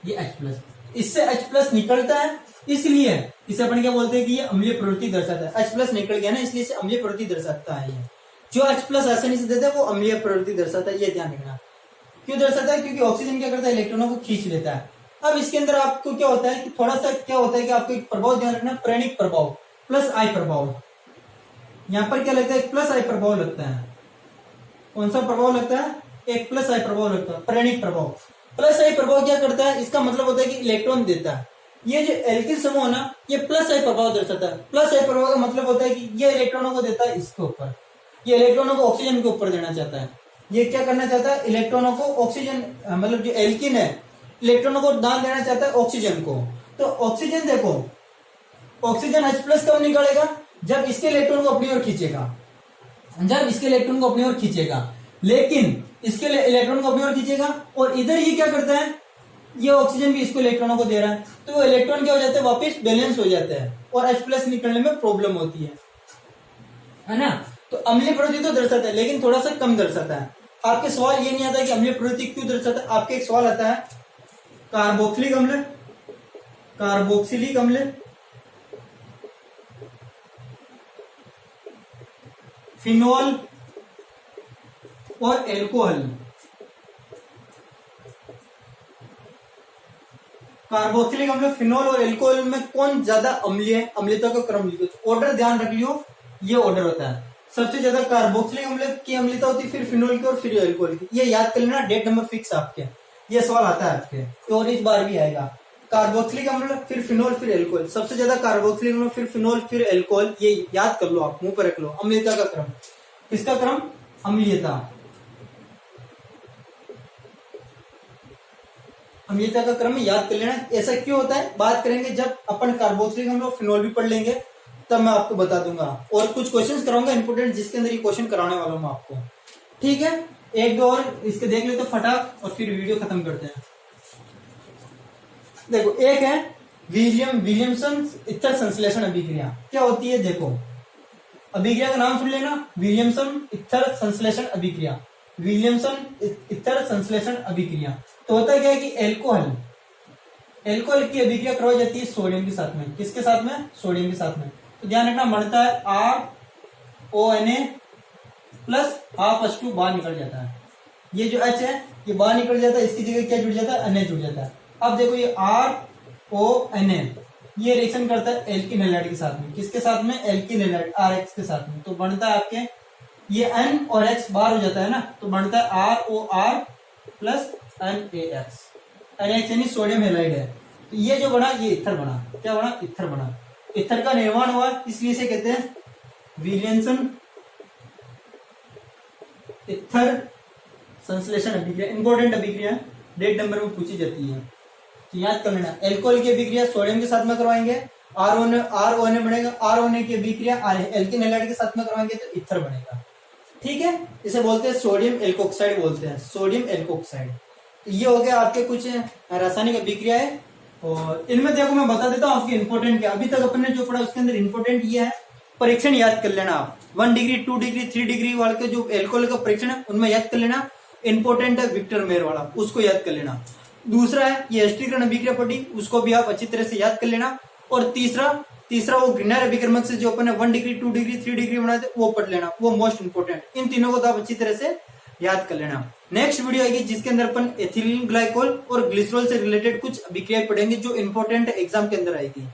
ये H प्लस, इससे H प्लस निकलता है, इसलिए इसे अपन क्या बोलते हैं कि ये अम्लीय प्रवृत्ति दर्शाता है। H प्लस निकल गया ना, इसलिए इसे अम्लीय प्रवृत्ति दर्शाता है। ये जो H प्लस आसानी से देता है वो अम्लीय प्रवृत्ति दर्शाता है। ये ध्यान रखना। क्यों दर्शाता है, क्योंकि ऑक्सीजन क्या करता है, इलेक्ट्रॉनों को खींच लेता है। अब इसके अंदर आपको क्या होता है कि थोड़ा सा क्या होता है कि आपको एक प्रभाव ध्यान रखना, प्रेरणिक प्रभाव प्लस आई प्रभाव। यहां पर क्या लगता है, प्लस आई प्रभाव लगता है। कौन सा प्रभाव लगता है, एक प्लस आई प्रभाव लगता है, प्रेरणिक प्रभाव। प्लस आई प्रभाव क्या करता है, इसका मतलब होता है कि इलेक्ट्रॉन देता है। ये जो एल्किल समूह है ना, ये प्लस आई प्रभाव दर्शाता है। प्लस आई प्रभाव का मतलब होता है कि ये इलेक्ट्रॉनों को देता है इसके ऊपर, ये इलेक्ट्रॉनों को ऑक्सीजन के ऊपर देना चाहता है। ये क्या करना चाहता है, इलेक्ट्रॉनों को ऑक्सीजन, मतलब जो एल्किन है इलेक्ट्रॉनों को दान देना चाहता है ऑक्सीजन को। तो ऑक्सीजन देखो, ऑक्सीजन H प्लस कब निकालेगा, जब इसके इलेक्ट्रॉन को अपनी ओर खींचेगा, जब इसके इलेक्ट्रॉन को अपनी ओर खींचेगा। लेकिन इसके इलेक्ट्रॉन को अपनी ओर खींचेगा और इधर ये क्या करता है, ये ऑक्सीजन भी इसको इलेक्ट्रॉनों को दे रहा है, तो वो इलेक्ट्रॉन क्या हो जाते हैं, वापस बैलेंस हो जाते हैं और H प्लस निकलने में प्रॉब्लम होती है ना। तो अम्लीय प्रवृत्ति तो दर्शाता है, लेकिन थोड़ा सा कम दर्शाता है। आपके सवाल ये नहीं आता कि अम्लीय प्रवृत्ति क्यों दर्शाता है। आपके एक सवाल आता है, कार्बोक्सिलिक अम्ल, कार्बोक्सिलिक अम्ल फिनोल और एल्कोहल, कार्बोक्सिलिक अम्ल, फिनोल और एल्कोहल में कौन ज्यादा अम्लीय है, अम्लीयता का क्रम लिखो। ऑर्डर ध्यान रख लियो, ये ऑर्डर होता है। सबसे ज्यादा कार्बोक्सिलिक अम्ल की अम्लीयता होती है, फिर फिनोल की और फिर एल्कोहल की। ये याद कर लेना, डेट नंबर फिक्स आपके, ये सवाल आता है आपके और इस बार भी आएगा। कार्बोक्सिलिक अम्ल, फिर फिनोल, फिर एल्कोहल। सबसे ज्यादा कार्बोक्सिलिक अम्ल, फिर फिनोल, फिर एल्कोहल। ये याद कर लो, आप मुंह पर रख लो। अम्लीयता का क्रम, किसका क्रम, अम्लीयता, अम्लीयता का क्रम याद कर लेना। ऐसा क्यों होता है बात करेंगे, जब अपन कार्बोक्सिलिक अम्ल और फिनोल भी पढ़ लेंगे तब मैं आपको बता दूंगा। और कुछ क्वेश्चंस कराऊंगा इंपोर्टेंट, जिसके अंदर ये क्वेश्चन कराने वाला हूं आपको। ठीक है, एक दो और इसके देख लेते फटाक और फिर वीडियो खत्म करते हैं। देखो, एक है विलियमसन इथर संश्लेषण अभिक्रिया। क्या होती है, देखो अभिक्रिया का नाम सुन लेना, विलियमसन इथर संश्लेषण अभिक्रिया, विलियमसन इथर संश्लेषण अभिक्रिया। तो होता क्या है कि एल्कोहल की अभिक्रिया करवाई जाती है सोडियम के साथ में। किसके साथ में, सोडियम के साथ में। तो ध्यान रखना, बनता है RONA प्लस हाफ H2 बाहर निकल जाता है। ये जो H है ये बाहर निकल जाता है, इसकी जगह क्या जुड़ जाता है, Na जुड़ जाता है। अब देखो ये RONA ये रिएक्शन करता है एल्किन हैलाइड के साथ में। किसके साथ में, एल्किन हैलाइड RH के साथ में। तो बनता है आपके ये N और X बाहर हो जाता है ना, तो बनता है ROR प्लस NaX। NaX यानी सोडियम हैलाइड है। तो ये जो बना, ये इथर बना। क्या बना, इथर बना। इथर का निर्माण हुआ, इसलिए इसे कहते हैं विलियमसन इथर संश्लेषण अभिक्रिया। इंपॉर्टेंट अभिक्रिया, डेट नंबर में पूछी जाती है, तो याद कर लेना। एल्कोहल की अभिक्रिया सोडियम के साथ में करवाएंगे, RONA बनेगा। RONA की अभिक्रिया एल्किन हैलाइड के साथ में करवाएंगे तो इथर बनेगा। ठीक है, इसे बोलते हैं सोडियम एल्कोक्साइड, बोलते हैं सोडियम एल्कोक्साइड। तो ये हो गया आपके कुछ रासायनिक अभिक्रिया है। और इनमें देखो मैं बता देता हूँ आपके इंपोर्टेंट क्या। अभी तक अपन ने जो पढ़ा उसके अंदर इंपोर्टेंट ये है, परीक्षण याद कर लेना आप। 1 डिग्री 2 डिग्री 3 डिग्री वाले के जो एल्कोहल का परीक्षण है उनमें याद कर लेना। इंपोर्टेंट है विक्टर मेयर वाला, उसको याद कर लेना। दूसरा है ये एस्टीकरण अभिक्रिया पढ़ी, उसको भी आप अच्छी तरह से याद कर लेना। और तीसरा वो ग्रीनर अभिक्रमक से जो अपन ने 1 डिग्री 2 डिग्री 3 डिग्री बनाए थे वो पढ़ लेना, वो मोस्ट इंपोर्टेंट। इन तीनों को तो आप अच्छी तरह से याद कर लेना। नेक्स्ट वीडियो आएगी जिसके अंदर अपन एथिलीन ग्लाइकोल और ग्लिसरॉल से रिलेटेड कुछ अभिक्रियाएं पढ़ेंगे जो इंपॉर्टेंट एग्जाम के अंदर आएगी।